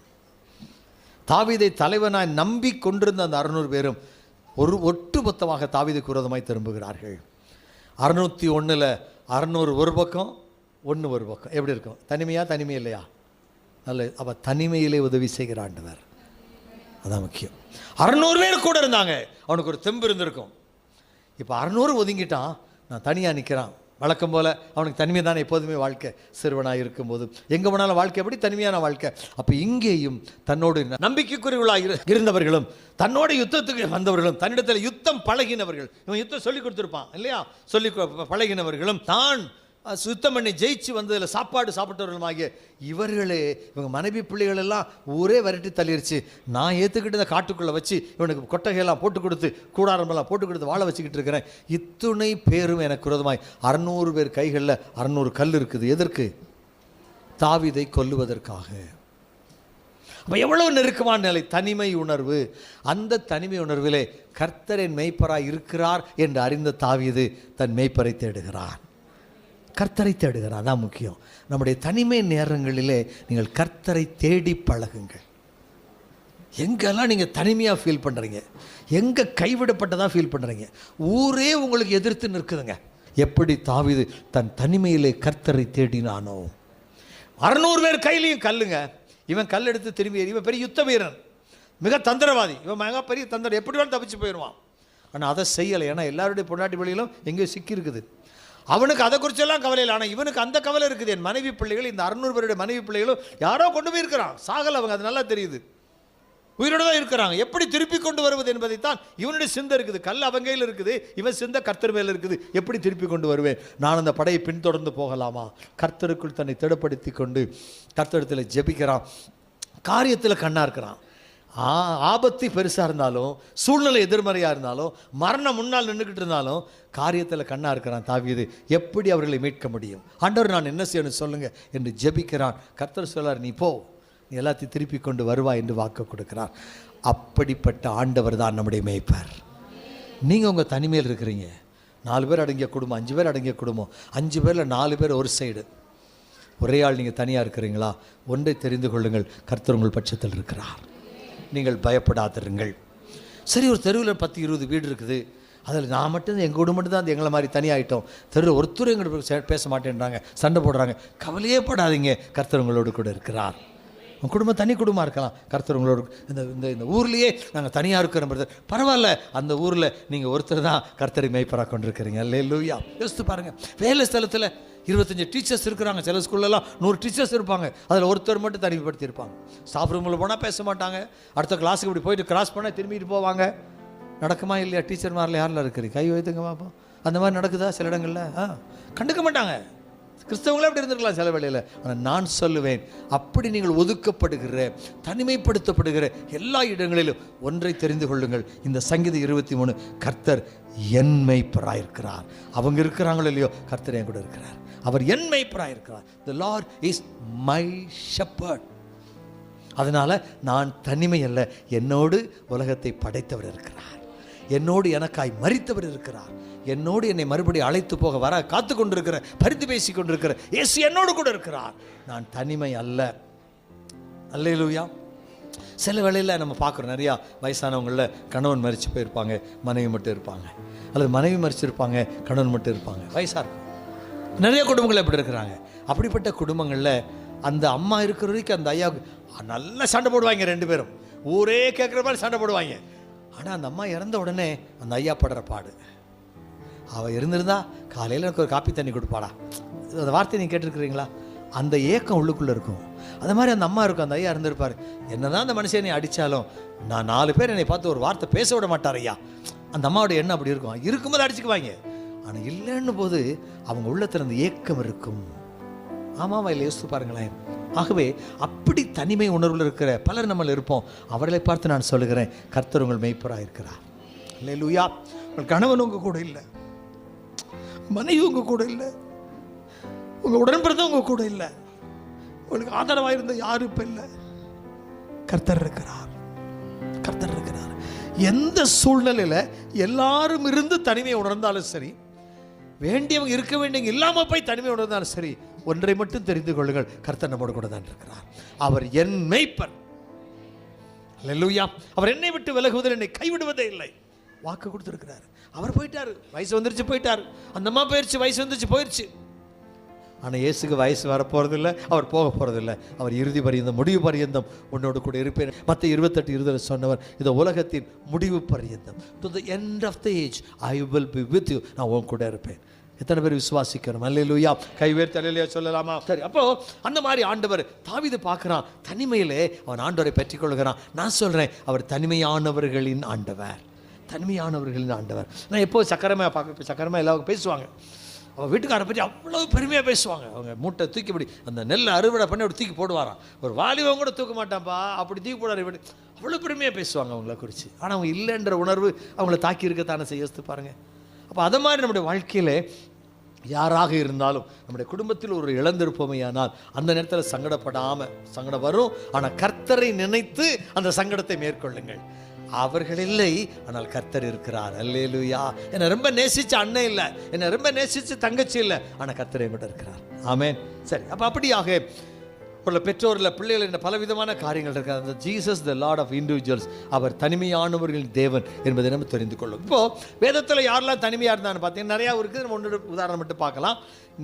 தாவீதை தலைவனாய் நம்பி கொண்டிருந்த அந்த 600 பேரும் ஒட்டுமொத்தமாக தாவீதுக்கு விரோதமாய் திரும்புகிறார்கள். 601 600 ஒரு பக்கம், 1 ஒரு பக்கம். எப்படி இருக்கும்? தனிமையா தனிமை இல்லையா? நல்ல. அப்போ தனிமையிலே உதவி செய்கிற ஆண்டவர், அதான் முக்கியம். 600 பேர் கூட இருந்தாங்க, அவனுக்கு ஒரு தெம்பு இருந்திருக்கும். இப்போ 600 ஒதுங்கிட்டான், நான் தனியாக நிற்கிறான். வழக்கம் போல் அவனுக்கு தனிமை தானே எப்போதுமே வாழ்க்கை. சிறுவனாக இருக்கும்போது எங்கே போனாலும் வாழ்க்கை எப்படி தனிமையான வாழ்க்கை. அப்போ இங்கேயும் தன்னோடு நம்பிக்கைக்குரியவர்களாக இருந்தவர்களும், தன்னோட யுத்தத்துக்கு வந்தவர்களும், தன்னிடத்தில் யுத்தம் பழகினவர்கள், இவன் யுத்தம் சொல்லி கொடுத்துருப்பான் இல்லையா, சொல்லி பழகினவர்களும், தான் சுத்தம் பண்ணி ஜெயிச்சு வந்ததில் சாப்பாடு சாப்பிட்டவர்களுமாகிய இவர்களே, இவங்க மனைவி பிள்ளைகள் எல்லாம் ஊரே விரட்டி தள்ளிடுச்சு. நான் ஏற்றுக்கிட்டு இந்த காட்டுக்குள்ளே வச்சு இவனுக்கு கொட்டகையெல்லாம் போட்டு கொடுத்து கூடாரமெல்லாம் போட்டு கொடுத்து வாழ வச்சுக்கிட்டு இருக்கிறேன். இத்துணை பேரும் எனக்கு விரோதமாய் 600 பேர் கைகளில் 600 கல் இருக்குது. எதற்கு? தாவீதை கொல்லுவதற்காக. அப்போ எவ்வளவு நெருக்கமான நிலை, தனிமை உணர்வு. அந்த தனிமை உணர்விலே கர்த்தரின் மேய்ப்பராய் இருக்கிறார் என்று அறிந்த தாவீது தன் மேய்ப்பரை தேடுகிறான், கர்த்தரை தேடுகிறான். அதான் முக்கியம். நம்முடைய தனிமை நேரங்களிலே நீங்கள் கர்த்தரை தேடி பழகுங்கள். எங்கெல்லாம் நீங்கள் தனிமையாக ஃபீல் பண்ணுறீங்க, எங்கே கைவிடப்பட்டதாக ஃபீல் பண்ணுறீங்க, ஊரே உங்களுக்கு எதிர்த்து நிற்குதுங்க. எப்படி தாவீது தன் தனிமையிலே கர்த்தரை தேடினானோ. 600 பேர் கையிலையும் கல்லுங்க. இவன் கல் எடுத்து திரும்பி, இவன் பெரிய யுத்த வீரன், மிக தந்திரவாதி, இவன் மிக பெரிய தந்திரம், எப்படி வேணும் தப்பிச்சு போயிடுவான். ஆனால் அதை செய்யலை. ஏன்னா எல்லாருடைய பொண்டாட்டி வழியிலும் எங்கேயோ சிக்கி இருக்குது. அவனுக்கு அதை குறிச்செல்லாம் கவலை இல்லை. ஆனால் இவனுக்கு அந்த கவலை இருக்குது. என் மனைவி பிள்ளைகள், இந்த 600 பேருடைய மனைவி பிள்ளைகளும் யாரோ கொண்டு போய் இருக்கிறான். சாகல் அவங்க, அது நல்லா தெரியுது, உயிரோடு தான் இருக்கிறாங்க. எப்படி திருப்பி கொண்டு வருவது என்பதைத்தான் இவனுடைய சிந்தை இருக்குது. கல் அவங்கையில் இருக்குது, இவன் சிந்தை கர்த்தர் மேல் இருக்குது. எப்படி திருப்பி கொண்டு வருவேன்? நான் அந்த படையை பின்தொடர்ந்து போகலாமா? கர்த்தருக்குள் தன்னை திடப்படுத்தி கொண்டு கர்த்தரிடத்தில் ஜெபிக்கிறான். காரியத்தில் கண்ணா இருக்கிறான். ஆபத்து பெருசாக இருந்தாலும், சூழ்நிலை எதிர்மறையாக இருந்தாலும், மரணம் முன்னால் நின்றுக்கிட்டு இருந்தாலும் காரியத்தில் கண்ணா இருக்கிறான் தாவீது. எப்படி அவர்களை மீட்க முடியும்? ஆண்டவர் நான் என்ன செய்யணும் சொல்லுங்க என்று ஜெபிக்கிறான். கர்த்தர் சொல்லார், நீ போ, நீ எல்லாத்தையும் திருப்பி கொண்டு வருவா என்று வாக்கு கொடுக்கிறார். அப்படிப்பட்ட ஆண்டவர் தான் நம்முடைய மேய்ப்பர். நீங்கள் உங்கள் தனிமையில் இருக்கிறீங்க. 4 பேர் அடங்கிய குடும்பம், 5 பேர் அடங்கிய குடும்பம், 5 பேரில் 4 பேர் ஒரு சைடு, ஒரே ஆள் நீங்கள் தனியாக இருக்கிறீங்களா? ஒன்றை தெரிந்து கொள்ளுங்கள், கர்த்தர் உங்கள் பட்சத்தில் இருக்கிறார். நீங்கள் பயப்படாதிருங்கள். சரி, ஒரு தெருவில் 10-20 வீடு இருக்குது, அதில் நான் மட்டும் எங்கள் குடும்பம் மட்டும் தான் எங்களை மாதிரி தனியாகிட்டோம். தெருவில் ஒருத்தர் எங்கிட்ட பேச மாட்டேன்றாங்க, சண்டை போடுறாங்க. கவலையே படாதீங்க, கர்த்தர் உங்களோடு கூட இருக்கிறார். உங்கள் குடும்பம் தனி குடும்பமாக இருக்கலாம், கர்த்தர் உங்களோட இந்த ஊர்லேயே நாங்கள் தனியாக இருக்கிறோம் பரவாயில்ல, அந்த ஊரில் நீங்கள் ஒருத்தர் தான் கர்த்தரை மேய்ப்பராக கொண்டிருக்கிறீங்க. அல்லேலூயா. யோசித்து பாருங்கள், வேலை ஸ்தலத்தில் 25 டீச்சர்ஸ் இருக்கிறாங்க. சில ஸ்கூல்லலாம் 100 டீச்சர்ஸ் இருப்பாங்க, அதில் ஒருத்தர் மட்டும் தனிமைப்படுத்தி இருப்பாங்க. ஸ்டாஃப் ரூமில் போனால் பேச மாட்டாங்க, அடுத்த கிளாஸுக்கு இப்படி போயிட்டு கிராஸ் பண்ணால் திரும்பிட்டு போவாங்க. நடக்குமா இல்லையா? டீச்சர் மாதிரில யாரில் இருக்கிறீங்க? கை வைத்துங்க பார்ப்போம். அந்த மாதிரி நடக்குதா சில இடங்களில்? கண்டுக்க மாட்டாங்க. கிறிஸ்தவங்களே அப்படி இருந்திருக்கலாம் சில வேளையில். ஆனால் நான் சொல்லுவேன், அப்படி நீங்கள் ஒதுக்கப்படுகிற, தனிமைப்படுத்தப்படுகிற எல்லா இடங்களிலும் ஒன்றை தெரிந்து கொள்ளுங்கள். இந்த சங்கீதம் 23, கர்த்தர் என் மேய்ப்பராயிருக்கிறார். அவங்க இருக்கிறாங்களோ இல்லையோ, கர்த்தர் என் கூட இருக்கிறார். அவர் என் மேய்ப்பராயிருக்கிறார். The Lord is my shepherd. அதனால் நான் தனிமை அல்ல, என்னோடு உலகத்தை படைத்தவர் இருக்கிறார். என்னோடு எனக்காய் மரித்தவர் இருக்கிறார். என்னோடு என்னை மறுபடியும் அழைத்து போக வர காத்து கொண்டிருக்கிற, பரிந்து பேசி கொண்டிருக்கிற இயேசு என்னோடு கூட இருக்கிறார். நான் தனிமை அல்ல. அல்லேலூயா. சில வேளையில் நம்ம பார்க்குறோம், நிறையா வயசானவங்களில் கணவன் மரித்து போயிருப்பாங்க, மனைவி மட்டும் இருப்பாங்க, அல்லது மனைவி மரிச்சிருப்பாங்க, கணவன் மட்டும் இருப்பாங்க. வயசாக இருக்கும். நிறைய குடும்பங்கள் எப்படி இருக்கிறாங்க. அப்படிப்பட்ட குடும்பங்களில் அந்த அம்மா இருக்கிற வரைக்கும் அந்த ஐயாவுக்கு நல்லா சண்டை போடுவாங்க. 2 பேரும் ஊரே கேட்குற மாதிரி சண்டை போடுவாங்க. ஆனால் அந்த அம்மா இறந்த உடனே அந்த ஐயா படுற பாடு. அவள் இருந்திருந்தா காலையில் எனக்கு ஒரு காப்பி தண்ணி கொடுப்பாடா, அந்த வார்த்தை நீங்கள் கேட்டிருக்கிறீங்களா? அந்த ஏக்கம் உள்ளுக்குள்ளே இருக்கும். அது மாதிரி அந்த அம்மா இருக்கும். அந்த ஐயா இருந்திருப்பார். என்னதான் அந்த மனுஷனை அடித்தாலும் நான் 4 பேர் என்னை பார்த்து ஒரு வார்த்தை பேச விட மாட்டார் ஐயா. அந்த அம்மாவோட எண்ணம் அப்படி இருக்கும். இருக்கும்போது அடிச்சுக்குவாங்க, ஆனால் இல்லைன்னு போது அவங்க உள்ளத்தில் அந்த ஏக்கம் இருக்கும். ஆமாவா இல்லை? யோசித்து பாருங்களேன். ஆகவே அப்படி தனிமை உணர்வில் இருக்கிற பலர் நம்மள இருப்போம். அவர்களை பார்த்து நான் சொல்லுகிறேன், கர்த்தர் உங்கள் மேய்ப்பராக இருக்கிறார். அல்லேலூயா. உங்கள் கணவன் உங்கள் கூட இல்லை, மனைவி உங்கள் கூட இல்லை, உங்கள் உடன்பிறந்த உங்கள் கூட இல்லை, உங்களுக்கு ஆதரவாக இருந்த யாரும் இப்போ இல்லை. கர்த்தர் இருக்கிறார். கர்த்தர் இருக்கிறார். எந்த சூழ்நிலையில் எல்லாரும் இருந்து தனிமையை உணர்ந்தாலும் சரி, வேண்டியவங்க இருக்க வேண்டியவங்க இல்லாமல் போய் தனிமை உணர்ந்தாலும் சரி, ஒன்றை மட்டும் தெரிந்து கொள்ளுங்கள், கர்த்தர் நம்மோடு கூட தான் இருக்கிறார். அவர் என் மேய்ப்பர். அல்லேலூயா. அவர் என்னை விட்டு விலகுவதில் என்னை கைவிடுவதே இல்லை. வாக்கு கொடுத்துருக்கிறார். அவர் போயிட்டார், வயசு வந்துருச்சு போயிட்டார். அந்த அம்மா போயிடுச்சு, வயசு வந்துருச்சு போயிடுச்சு. ஆனால் இயேசுக்கு வயசு வரப்போகிறதில்லை, அவர் போக போகிறதில்லை. அவர் இறுதி பரியந்தம், முடிவு பரியந்தம் உன்னோடு கூட இருப்பேன். மத்திய 28:20 சொன்னவர், இந்த உலகத்தின் முடிவு பரியந்தம், to the end of the age I will be with you. நான் உன் கூட இருப்பேன். எத்தனை பேர் விசுவாசிக்கணும்? அல்லேலூயா. கைவேர்த்து அல்லேலூயா சொல்லலாமா? சரி. அப்போ அந்த மாதிரி ஆண்டவர் தாவீது பார்க்குறான். தனிமையிலே அவன் ஆண்டவரை பெற்றுக் கொள்கிறான். நான் சொல்கிறேன், அவர் தனிமையானவர்களின் ஆண்டவர். தனிமையானவர்களின் ஆண்டவர். நான் எப்போ சக்கரமாக பார்க்க, சக்கரமாக எல்லாரும் பேசுவாங்க. அவன் வீட்டுக்காரை பற்றி அவ்வளோ பெருமையாக பேசுவாங்க. அவங்க மூட்டை தூக்கி இப்படி அந்த நெல்லை அறுவடை பண்ணி அப்படி தூக்கி போடுவாராம். ஒரு வாலிபம் கூட தூக்க மாட்டான்ப்பா, அப்படி தூக்கி போடுவார். இப்படி அவ்வளோ பெருமையாக பேசுவாங்க அவங்கள குறித்து. ஆனால் அவங்க இல்லைன்ற உணர்வு அவங்கள தாக்கி இருக்கத்தானே செய்ய. யோசித்து பாருங்கள். அப்போ அதை மாதிரி நம்முடைய வாழ்க்கையில் யாராக இருந்தாலும், நம்முடைய குடும்பத்தில் ஒரு இழந்திருப்போமையானால் அந்த நேரத்தில் சங்கடப்படாமல், சங்கடம் வரும், ஆனால் கர்த்தரை நினைத்து அந்த சங்கடத்தை மேற்கொள்ளுங்கள். அவர்கள் இல்லை, ஆனால் கர்த்தர் இருக்கிறார். அல்லேலூயா. என்னை ரொம்ப நேசிச்ச அண்ணன் இல்லை, என்னை ரொம்ப நேசிச்ச தங்கச்சி இல்லை, ஆனால் கர்த்தரை கூட இருக்கிறார். ஆமென். சரி. அப்போ அப்படியாக உள்ள பெற்றோரில் பிள்ளைகள் என்ற பலவிதமான காரியங்கள் இருக்கிறார். அந்த Jesus the lord of individuals, அவர் தனிமையானவர்களின் தேவன் என்பதை நம்ம தெரிந்து கொள்ளும். இப்போது வேதத்தில் யாரெல்லாம் தனிமையாக இருந்தான்னு பார்த்தீங்கன்னா நிறையா இருக்குது. நம்ம ஒன்று உதாரணம் மட்டும் பார்க்கலாம்.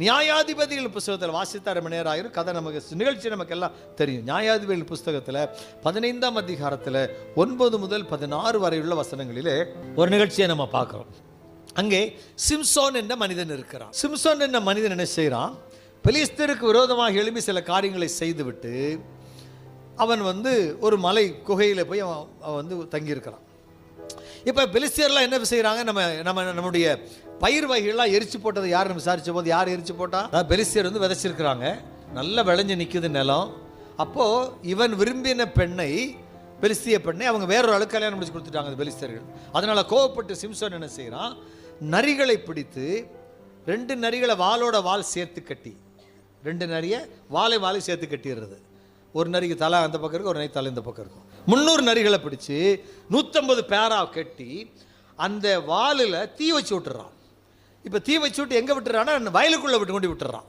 நியாயாதிபதிகள் புஸ்தகத்தில் வாசித்தார் மணியராயிரும் கதை நமக்கு, நிகழ்ச்சி நமக்கு எல்லாம் தெரியும். நியாயாதிபதிகள் புஸ்தகத்தில் 15ஆம் அதிகாரத்தில் 9 முதல் 16 வரை உள்ள வசனங்களிலே ஒரு நிகழ்ச்சியை நம்ம பார்க்குறோம். அங்கே சிம்சோன் என்ற மனிதன் இருக்கிறான். சிம்சோன் என்ற மனிதன் என்ன செய்கிறான்? பெலிஸ்தருக்கு விரோதமாக எழுப்பி சில காரியங்களை செய்துவிட்டு அவன் ஒரு மலை குகையில் போய் அவன் தங்கியிருக்கிறான். இப்போ பெலிஸ்தியர்லாம் என்ன செய்கிறாங்க? நம்முடைய பயிர் வகைகள்லாம் எரிச்சு போட்டதை யாருன்னு விசாரித்த போது, யார் எரிச்சு போட்டா? பெலிஸ்தியர் விதைச்சிருக்கிறாங்க, நல்லா விளைஞ்சு நிற்குது நிலம். அப்போது இவன் விரும்பின பெண்ணை, பெலிஸ்திய பெண்ணை அவங்க வேறொரு ஆளு கல்யாணம் முடிச்சு கொடுத்துட்டாங்க அந்த பெலிஸ்தியர்கள். அதனால் கோவப்பட்டு சிம்சோன் என்ன செய்கிறான்? நரிகளை பிடித்து 2 நரிகளை வாளோட வால் சேர்த்து கட்டி, 2 நரியை வாலை சேர்த்து கட்டிடுறது. ஒரு நரிக்கு தலை அந்த பக்கம் இருக்கும், ஒரு நரி தலை இந்த பக்கம் இருக்கும். 300 நரிகளை பிடிச்சி 150 பேரா கட்டி அந்த வாலில் தீ வச்சு விட்டுறான். இப்போ தீ வச்சு விட்டு எங்கே விட்டுறான்னா வயலுக்குள்ளே கொண்டு விட்டுறான்.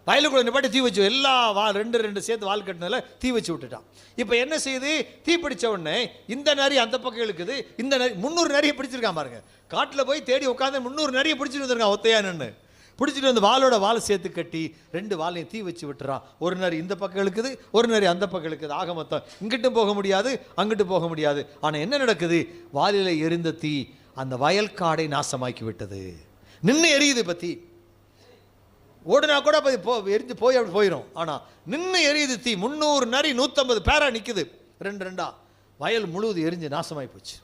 வயலுக்குள்ளே நிப்பாட்டி தீ வச்சு எல்லா 2 சேர்த்து வால் கட்டினால தீ வச்சு விட்டுட்டான். இப்போ என்ன செய்யுது? தீ பிடிச்ச உடனே இந்த நரி அந்த பக்கம் இழுக்குது, இந்த நரி 300 நரியை பிடிச்சிருக்கான் பாருங்க. காட்டில் போய் தேடி உட்காந்து 300 நரியை பிடிச்சிட்டு வந்துருக்கான் ஒத்தையானு. பிடிச்சிட்டு வந்து வாளோட வாழை சேர்த்து கட்டி 2 வாழையும் தீ வச்சு விட்டுறான். ஒரு நரி இந்த பக்கம் இழுக்குது, ஒரு நரி அந்த பக்கம் இழுக்குது. ஆக மொத்தம் இங்கிட்டும் போக முடியாது, அங்கிட்டும் போக முடியாது. ஆனால் என்ன நடக்குது? வாலில் எரிந்த தீ அந்த வயல்காடை நாசமாக்கி விட்டது. நின்று எரியுது. பற்றி ஓடுனா கூட எரிஞ்சு போய் அப்படி போயிடும். ஆனால் நின்று எரியுது தீ. 300 நரி 150 பேரா நிற்குது. 2 வயல் முழுவதும் எரிஞ்சு நாசமாகி போச்சு.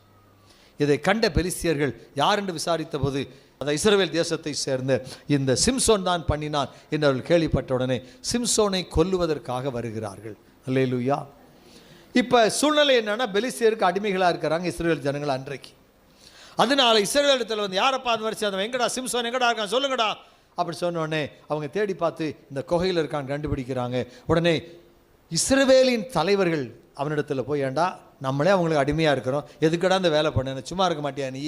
இதை கண்ட பெலிஸ்தியர்கள் யார் என்று விசாரித்த போது, அந்த இஸ்ரவேல் தேசத்தை சேர்ந்த இந்த சிம்சோன் தான் பண்ணினான் என்று அவர்கள் கேள்விப்பட்ட உடனே சிம்சோனை கொல்லுவதற்காக வருகிறார்கள். அல்லேலூயா. இப்போ சூழ்நிலை என்னன்னா, பெலிஸ்தியருக்கு அடிமைகளாக இருக்கிறாங்க இஸ்ரவேல் ஜனங்கள் அன்றைக்கு. அதனால இஸ்ரவேலத்தில் யாரப்பா அந்த வரிசை, அந்த எங்கடா சிம்சோன் எங்கடா இருக்கான் சொல்லுங்கடா அப்படி சொன்ன உடனே அவங்க தேடி பார்த்து இந்த குகையில் இருக்கான்னு கண்டுபிடிக்கிறாங்க. உடனே இஸ்ரவேலின் தலைவர்கள் அவனிடத்தில் போய், ஏண்டா நம்மளே அவங்களுக்கு அடிமையாக இருக்கிறோம், எதுக்கடா இந்த வேலை பண்ணு, சும்மா இருக்க மாட்டியா நீ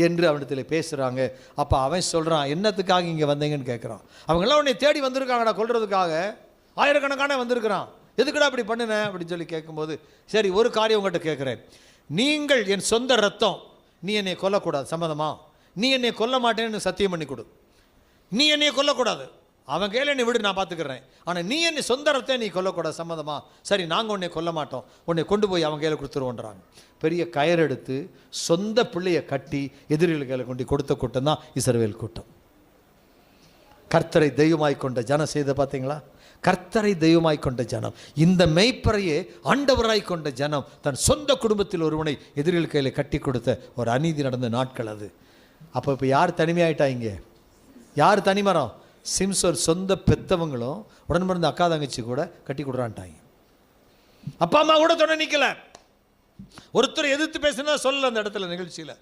என்று அவனிடத்தில் பேசுகிறாங்க. அப்போ அவன் சொல்கிறான், என்னத்துக்காக இங்கே வந்தீங்கன்னு கேட்குறான். அவங்களாம் உன்னை தேடி வந்திருக்காங்கடா கொல்றதுக்காக, ஆயிரக்கணக்கான வந்திருக்கிறான், எதுக்கடா அப்படி பண்ணுனேன் அப்படின்னு சொல்லி கேட்கும்போது, சரி ஒரு காரியம் உங்கள்கிட்ட கேட்குறேன், நீங்கள் என் சொந்த ரத்தம், நீ என்னை கொல்லக்கூடாது, சம்மதமா? நீ என்னை கொல்ல மாட்டேன்னு சத்தியம் பண்ணி கொடு. நீ என்னை கொல்லக்கூடாது, அவன் கையில் என்னை விடு, நான் பார்த்துக்கிறேன். ஆனால் நீ என்னை சொந்த ரத்தம் நீ கொல்லக்கூடாது, சம்மதமா? சரி, நாங்கள் உன்னை கொல்ல மாட்டோம், உன்னை கொண்டு போய் அவன் கையில் கொடுத்துருவோன்றாங்க. பெரிய கயிறு எடுத்து சொந்த பிள்ளையை கட்டி எதிரிகள் கையில் கொண்டு கொடுத்த கூட்டம் தான் இஸ்ரவேல் கூட்டம். கர்த்தரை தெய்வமாய் கொண்ட ஜனம் செய்த பார்த்தீங்களா? கர்த்தரை தெய்வமாய் கொண்ட ஜனம், இந்த மெய்ப்பரையே ஆண்டவராய் கொண்ட ஜனம் தன் சொந்த குடும்பத்தில் ஒருவனை எதிரிகள் கையில் கட்டி கொடுத்த ஒரு அநீதி நடந்த நாட்கள் அது. அப்போ இப்போ யார் தனிமையாயிட்டாங்க? யார் தனிமரம்? சிம்சோன் சொந்த பெத்தவங்களும் உடன் பிறந்த அக்கா தங்கச்சி கூட கட்டி கொடுறான்ட்டாங்க. அப்பா அம்மா கூட துணை நிற்கல, ஒருத்தர் எதிர்த்து பேசினா சொல்லல. அந்த இடத்துல நிகழ்ச்சியில்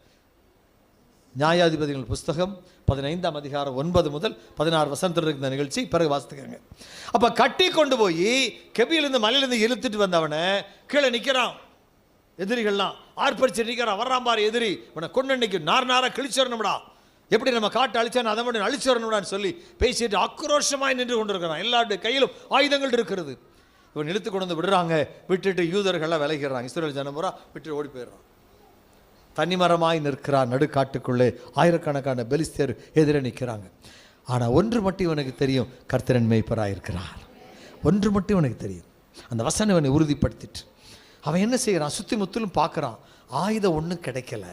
நியாயாதிபதிகள் புஸ்தகம் 15ஆம் அதிகாரம் 9 முதல் 16 வசனத்தில் இருக்கிற நிகழ்ச்சி பிறகு வாசித்துக்கங்க. அப்போ கட்டி கொண்டு போய் கெபியிலிருந்து மலையிலிருந்து இழுத்துட்டு வந்தவனை கீழே நிற்கிறான், எதிரிகள்லாம் ஆர்ப்பரிச்சு நிற்கிறான். வர்றான் பாரு எதிரி, இவனை கொண்டு நிற்கும், நாராக கிழிச்சிடணும்டா, எப்படி நம்ம காட்டு அழிச்சான்னு அதை மட்டும் அழிச்சிடணும்டான்னு சொல்லி பேசிட்டு ஆக்ரோஷமாய் நின்று கொண்டிருக்கிறான். எல்லாருடைய கையிலும் ஆயுதங்கள் இருக்கிறது. இவன் இழுத்து கொண்டு வந்து விடுறாங்க, விட்டுட்டு யூதர்கள்லாம் விலகிறாங்க. இஸ்ரவேல் ஜனமுறை விட்டு ஓடி போயிடுறான். தனிமரமாய் நிற்கிறான் நடுக்காட்டுக்குள்ளே, ஆயிரக்கணக்கான பெலிஸ்தர் எதிரே நிற்கிறாங்க. ஆனால் ஒன்று மட்டும் இவனுக்கு தெரியும், கர்த்தரின் மேய்ப்பராக இருக்கிறார். ஒன்று மட்டும் இவனுக்கு தெரியும். அந்த வசனம் இவனை உறுதிப்படுத்திட்டு அவன் என்ன செய்கிறான், சுற்றி முத்திலும் பார்க்குறான், ஆயுதம் ஒன்றும் கிடைக்கல.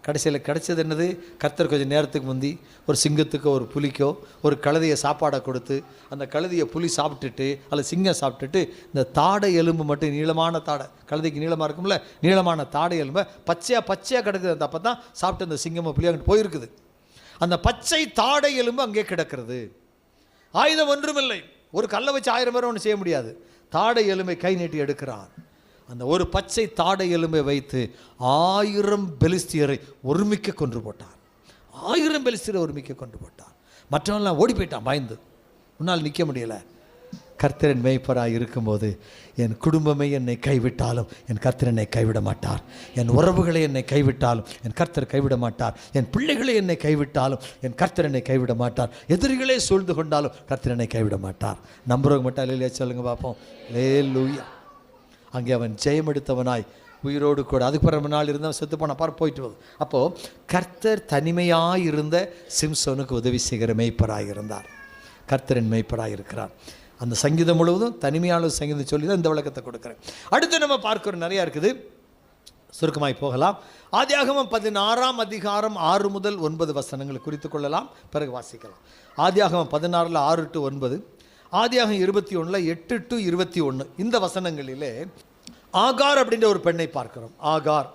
கடைசியில் கிடைச்சது என்னது? கர்த்தர் கொஞ்சம் நேரத்துக்கு முந்தி ஒரு சிங்கத்துக்கோ ஒரு புலிக்கோ ஒரு கழுதையை சாப்பாடை கொடுத்து, அந்த கழுதையை புலி சாப்பிட்டுட்டு அல்லது சிங்கம் சாப்பிட்டுட்டு இந்த தாடை எலும்பு மட்டும், நீளமான தாடை, கழுதைக்கு நீளமாக இருக்கும்ல, நீளமான தாடை எலும்பை பச்சையாக கிடக்குது. அந்த அப்போ தான் சாப்பிட்டு அந்த சிங்கமோ புலி அங்கிட்டு போயிருக்குது. அந்த பச்சை தாடை எலும்பு அங்கே கிடக்கிறது. ஆயுதம் ஒன்றுமில்லை, ஒரு கல்லை வச்சு 1000 பேர் ஒன்று செய்ய முடியாது. தாடை எலும்பை கை நீட்டி எடுக்கிறான். அந்த ஒரு பச்சை தாடை எலும்பை வைத்து 1000 பெலிஸ்தியரை ஒருமிக்க கொன்று போட்டான். 1000 பெலிஸ்தியரை ஒருமிக்க கொன்று போட்டான். மற்றவங்களாம் ஓடி போயிட்டான் பயந்து, உன்னால் நிற்க முடியல. கர்த்தரின் மேய்ப்பராய் இருக்கும்போது என் குடும்பமே என்னை கைவிட்டாலும் என் கர்த்தர் என்னை கைவிட மாட்டார். என் உறவுகளை என்னை கைவிட்டாலும் என் கர்த்தர் கைவிட மாட்டார். என் பிள்ளைகளை என்னை கைவிட்டாலும் என் கர்த்தர் என்னை கைவிட மாட்டார். எதிரிகளே சூழ்ந்து கொண்டாலும் கர்த்தர் என்னை கைவிட மாட்டார். நம்புறவங்க மட்டும் அல்லேலூயா சொல்லுங்க பார்ப்போம். அல்லேலூயா. அங்கே அவன் ஜெயம் எடுத்தவனாய் உயிரோடு கூட, அதுக்கு பிறகு நாள் இருந்தவன் செத்து போன பாரு போயிட்டு போகுது. அப்போது கர்த்தர் தனிமையாக இருந்த சிம்சோனுக்கு உதவி செய்கிற மேய்ப்பராக இருந்தார். கர்த்தரின் மேய்ப்பராக இருக்கிறார். அந்த சங்கீதம் முழுவதும் தனிமையான சங்கீதம் சொல்லி தான் இந்த விளக்கத்தை கொடுக்குறேன். அடுத்து நம்ம பார்க்குற நிறையா இருக்குது, சுருக்கமாய் போகலாம். ஆதியாகமம் 16ஆம் அதிகாரம் 6 முதல் 9 வசனங்களை குறித்து கொள்ளலாம், பிறகு வாசிக்கலாம். ஆதியாகமம் 16 6 to 9, ஆதியாகமம் 21 8 to 21. இந்த வசனங்களிலே ஆகார் அப்படின்ற ஒரு பெண்ணை பார்க்கிறோம். ஆகார்,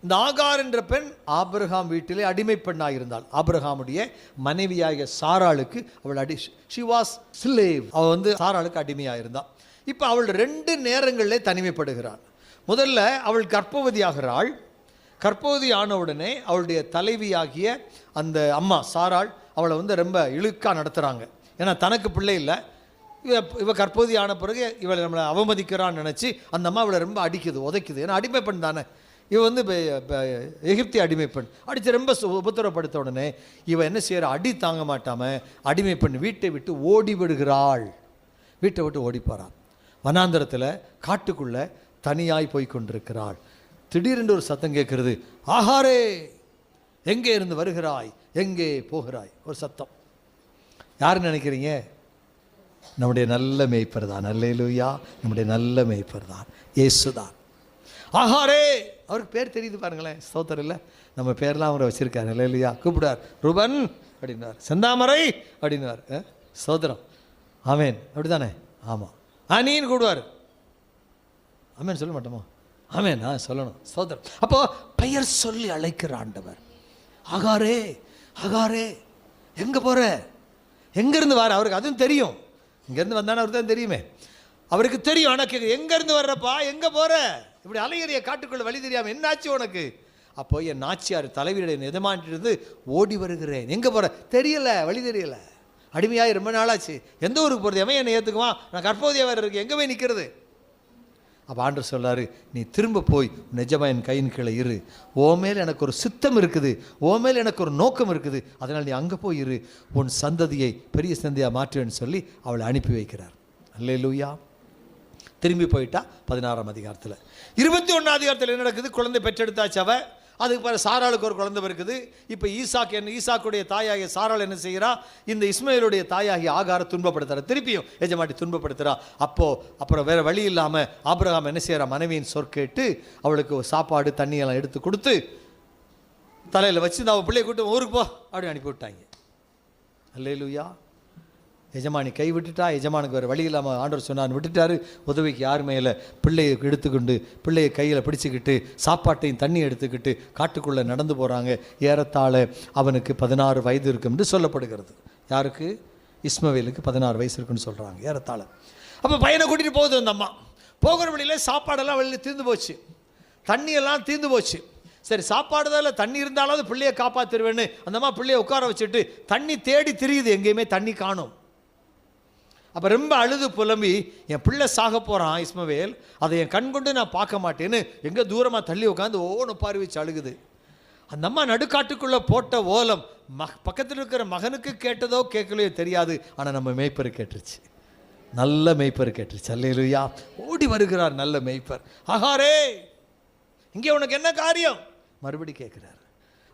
இந்த ஆகார் என்ற பெண் ஆபிரகாம் வீட்டிலே அடிமை பெண்ணாக இருந்தாள். ஆபிரகாமுடைய மனைவியாகிய சாராளுக்கு அவள் ஷி வாஸ் ஸ்லேவ். அவள் சாராளுக்கு அடிமையாக இருந்தாள். இப்போ அவள் 2 நேரங்களிலே தனிமைப்படுகிறாள். முதல்ல அவள் கர்ப்பவதி ஆகிறாள். கர்ப்பவதி ஆனவுடனே அவளுடைய தலைவியாகிய அந்த அம்மா சாராள் அவளை ரொம்ப இழுக்காக நடத்துகிறாங்க. ஏன்னா தனக்கு பிள்ளை இல்லை, இவ கர்ப்பவதி ஆன பிறகு இவளை நம்மளை அவமதிக்கிறான்னு நினச்சி அந்த அம்மா இவளை ரொம்ப அடிக்குது, உதைக்குது. ஏன்னா அடிமை பெண் தானே இவ, எகிப்திய அடிமை பெண். அடித்து ரொம்ப உபத்திரப்படுத்த உடனே இவன் என்ன செய்கிற, அடி தாங்க மாட்டாமல் அடிமை பெண் வீட்டை விட்டு ஓடி விடுகிறாள். வீட்டை விட்டு ஓடி போகிறாள். வனாந்தரத்தில் காட்டுக்குள்ளே தனியாய் போய் கொண்டிருக்கிறாள். திடீரென்று ஒரு சத்தம் கேட்குறது, ஆகாரே எங்கே இருந்து வருகிறாய், எங்கே போகிறாய்? ஒரு சத்தம். யாருன்னு நினைக்கிறீங்க? நம்முடைய நல்ல மேய்ப்பர் தான். அல்லேலூயா. நம்முடைய நல்ல மேய்ப்பர் தான், இயேசு தான். ஆகாரே, அவருக்கு பேர் தெரியுது பாருங்களேன், ஸ்தோத்திரம் இல்லை? நம்ம பேர்லாம் அவரை வச்சிருக்காரு. அல்லேலூயா. கூப்பிடுவார், ரூபன் அப்படின்னார், செந்தாமரை அப்படின்னார், ஸ்தோத்திரம், ஆமேன், அப்படி தானே? ஆமாம். நீன்னு கூடுவார், ஆமேன் சொல்ல மாட்டோமா? ஆமேன், சொல்லணும், ஸ்தோத்திரம். அப்போ பெயர் சொல்லி அழைக்கிற ஆண்டவர். ஆகாரே, ஆகாரே எங்கே போகிற, எங்கேருந்து வர? அவருக்கு அதுவும் தெரியும், இங்கேருந்து வந்தானே அவருக்கு தான் தெரியுமே, அவருக்கு தெரியும். ஆனால் எங்கேருந்து வர்றப்பா, எங்கே போகிற, இப்படி அலையறிய காட்டுக்குள்ள வழி தெரியாமல் என்னாச்சு உனக்கு? அப்போ என் நாச்சியார் தலைவருடைய எதமாட்டிருந்து ஓடி வருகிறேன். எங்கே போகிற? தெரியல, வழி தெரியல, அடிமையாகி ரொம்ப நாளாச்சு. எந்த ஊருக்கு போகிறது? எவன் என்னை ஏற்றுக்குவான்? நான் கர்ப்பவதியாக வேறு இருக்கு, எங்கே போய் நிற்கிறது? அப்போ ஆண்டவர் சொல்றாரு, நீ திரும்ப போய் நிஜமாக என் கையின் கீழே இரு, ஓ மேல் எனக்கு ஒரு சித்தம் இருக்குது, ஓ மேல் எனக்கு ஒரு நோக்கம் இருக்குது, அதனால் நீ அங்கே போய் இரு, உன் சந்ததியை பெரிய சந்ததியாக மாற்றுவேன்னு சொல்லி அவளை அனுப்பி வைக்கிறார். அல்லேலூயா. திரும்பி போயிட்டா 16ஆம் அதிகாரத்தில். 21ஆம் அதிகாரத்தில் என்ன நடக்குது? குழந்தை பெற்றெடுத்தாச்சு அவ. அதுக்கு பிறகு சாராளுக்கு ஒரு குழந்தை இருக்குது. இப்போ ஈசாக்குடைய தாயாகிய சாராள் என்ன செய்கிறா? இந்த இஸ்மாயிலுடைய தாயாகிய ஆகாரை துன்பப்படுத்துறா, திருப்பியும் எஜமாட்டி துன்பப்படுத்துறா. அப்புறம் வேற வழி இல்லாமல் ஆபிரகாம் என்ன செய்யறா? மனைவியின் சொற்கேட்டு அவளுக்கு சாப்பாடு தண்ணியெல்லாம் எடுத்து கொடுத்து தலையில் வச்சு அவள் பிள்ளையை கூட்டு ஊருக்கு போ அப்படின்னு அனுப்பி விட்டாங்க. அல்லேலூயா. எஜமானி கை விட்டுட்டா, எஜமானுக்கு வேறு வழி இல்லாமல் ஆண்டவர் சொன்னான்னு விட்டுட்டாரு. உதவிக்கு யார் மேலே? பிள்ளையை எடுத்துக்கொண்டு பிள்ளையை கையில் பிடிச்சிக்கிட்டு சாப்பாட்டையும் தண்ணி எடுத்துக்கிட்டு காட்டுக்குள்ளே நடந்து போகிறாங்க. ஏறத்தாழ அவனுக்கு 16 வயது இருக்குன்னு சொல்லப்படுகிறது. யாருக்கு? இஸ்மவேலுக்கு 16 வயசு இருக்குன்னு சொல்கிறாங்க ஏறத்தாழ. அப்போ பையனை கூட்டிகிட்டு போகுது அந்த அம்மா. போகிற வழியில் சாப்பாடெல்லாம் வெளியில் தீர்ந்து போச்சு, தண்ணியெல்லாம் தீர்ந்து போச்சு. சரி, சாப்பாடுதால தண்ணி இருந்தாலும் பிள்ளையை காப்பாற்றிடுவேன்னு அந்த அம்மா பிள்ளையை உட்கார வச்சுட்டு தண்ணி தேடி திரியுது, எங்கேயுமே தண்ணி காணும். அப்போ ரொம்ப அழுது புலம்பி, என் பிள்ளை சாக போகிறான் இஸ்மவேல், அதை என் கண் கொண்டு நான் பார்க்க மாட்டேன்னு எங்கே தூரமாக தள்ளி உட்காந்து ஓன்னு பாரி வச்சு அழுகுது. அந்த அம்மா நடுக்காட்டுக்குள்ளே போட்ட ஓலம் பக்கத்தில் இருக்கிற மகனுக்கு கேட்டதோ கேட்கலையோ தெரியாது, ஆனால் நம்ம மேய்ப்பர் கேட்டுருச்சு, நல்ல மேய்ப்பர் கேட்டுருச்சு. அல்லேலூயா. ஓடி வருகிறார் நல்ல மேய்ப்பர். ஆகாரே, இங்கே உனக்கு என்ன காரியம்? மறுபடி கேட்குறாரு.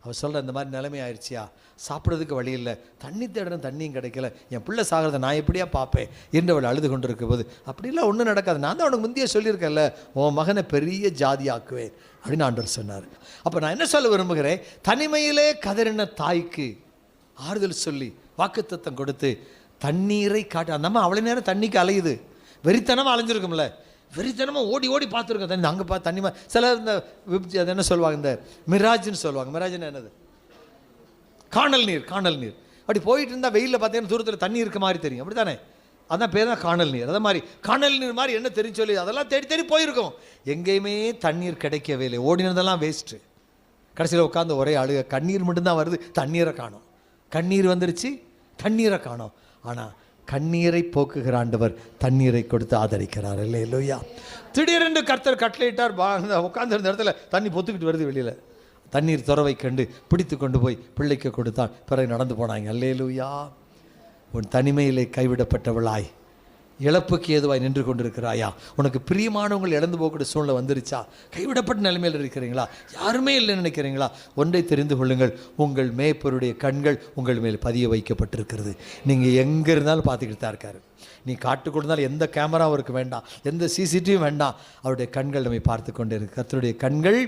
அவர் சொல்கிற, இந்த மாதிரி நிலைமை ஆயிடுச்சியா, சாப்பிட்றதுக்கு வழி இல்லை, தண்ணி தேடுறேன், தண்ணியும் கிடைக்கல, என் பிள்ளை சாகிறத நான் எப்படியா பார்ப்பேன் என்று அவள் அழுது கொண்டு இருக்க போது, அப்படிலாம் ஒன்றும் நடக்காது, நான் தான் அவனுக்கு முந்தைய சொல்லியிருக்கேன்ல, உன் மகனை பெரிய ஜாதி ஆக்குவேன் அப்படின்னு ஆண்டவர் சொன்னார். அப்போ நான் என்ன சொல்ல விரும்புகிறேன்? தனிமையிலே கதறின தாய்க்கு ஆறுதல் சொல்லி வாக்குத்தத்தம் கொடுத்து தண்ணீரை காட்டு. அந்த அம்மா அவ்வளோ நேரம் தண்ணிக்கு அலையுது, வெறித்தனமாக அலைஞ்சிருக்கும்ல, வெறித்தனமாக ஓடி ஓடி பார்த்துருக்கோம் தண்ணி. அங்கே தண்ணி சில இந்த அது என்ன சொல்லுவாங்க, இந்த மிராஜ்னு சொல்லுவாங்க. மிராஜ்னு என்னது? காணல் நீர். காணல் நீர் அப்படி போயிட்டு இருந்தால் வெயிலில் பார்த்தீங்கன்னா தூரத்தில் தண்ணி இருக்க மாதிரி தெரியும், அப்படி தானே? அதான் பேர் தான் காணல் நீர். அதே மாதிரி காணல் நீர் மாதிரி என்ன தெரியும் சொல்லி அதெல்லாம் தேடி தேடி போயிருக்கோம். எங்கேயுமே தண்ணீர் கிடைக்கவே இல்லை, ஓடினதெல்லாம் வேஸ்ட்டு. கடைசியில் உட்காந்து ஒரே அழுக, கண்ணீர் மட்டும்தான் வருது, தண்ணீரை காணோம். கண்ணீர் வந்துருச்சு, தண்ணீரை காணோம். ஆனால் கண்ணீரை போக்குகிற ஆண்டவர் தண்ணீரை கொடுத்து ஆதரிக்கிறார். அல்லேலூயா. திடீரென்று கர்த்தர் கட்டளையிட்டார், உட்கார்ந்து இருந்த இடத்துல தண்ணி பொத்துக்கிட்டு வருது வெளியில். தண்ணீர் துறவை கண்டு பிடித்து கொண்டு போய் பிள்ளைக்கு கொடுத்தான். பிறகு நடந்து போனாங்க. அல்லேலூயா. உன் தனிமையிலே கைவிடப்பட்டவளாய் இழப்புக்கு ஏதுவாய் நின்று கொண்டிருக்கிறாயா? உனக்கு பிரியமானவங்கள் இழந்து போகக்கூடிய சூழ்நிலை வந்துருச்சா? கைவிடப்பட்ட நிலைமையில் இருக்கிறீங்களா? யாருமே இல்லைன்னு நினைக்கிறீங்களா? ஒன்றை தெரிந்து கொள்ளுங்கள், உங்கள் மேய்ப்பருடைய கண்கள் உங்கள் மேல் பதிய வைக்கப்பட்டிருக்கிறது. நீங்கள் எங்கே இருந்தாலும் பார்த்துக்கிட்டு தான் இருக்காரு. நீ காட்டுக்கு இருந்தாலும் எந்த கேமராவும் அவருக்கு வேண்டாம், எந்த சிசிடிவியும் வேண்டாம், அவருடைய கண்கள் நம்மை பார்த்து கொண்டே இருக்கு. கர்த்தருடைய கண்கள்,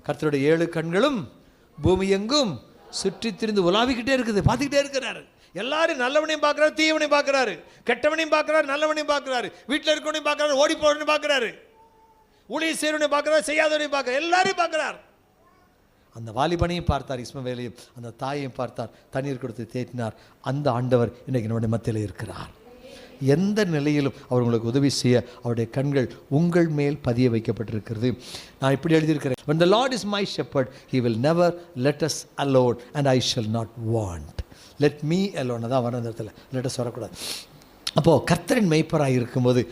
கர்த்தருடைய 7 கண்களும் பூமி எங்கும் சுற்றி திரிந்து உலாவிக்கிட்டே இருக்குது, பார்த்துக்கிட்டே இருக்கிறாரு. எல்லாரும் நல்லவனையும் பார்க்குறாரு, தீயவனையும் பார்க்குறாரு, கெட்டவனையும் பார்க்குறாரு, நல்லவனையும் பார்க்குறாரு, வீட்டில் இருக்கவனையும் பார்க்குறாரு, ஓடி போறவனையும் பார்க்குறாரு, ஊழிய செய்கிறவனையும் பார்க்குறாரு, செய்யாதவனையும் பார்க்குறாரு, எல்லாரையும் பார்க்குறார். அந்த வாலிபனையும் பார்த்தார், இஸ்மவேலையும், அந்த தாயையும் பார்த்தார், தண்ணீர் கொடுத்து தேற்றினார். அந்த ஆண்டவர் இன்றைக்கு நம்முடைய மத்தியில் இருக்கிறார். எந்த நிலையிலும் அவர் உங்களுக்கு உதவி செய்ய அவருடைய கண்கள் உங்கள் மேல் பதிய வைக்கப்பட்டிருக்கிறது. நான் இப்படி எழுதியிருக்கிறேன், when the Lord is my shepherd he will never let us alone and I shall not want. let me alone தான் வர இடத்துல let us வரக்கூடாது. அப்போது கர்த்தரின் மெய்ப்பராக இருக்கும்போது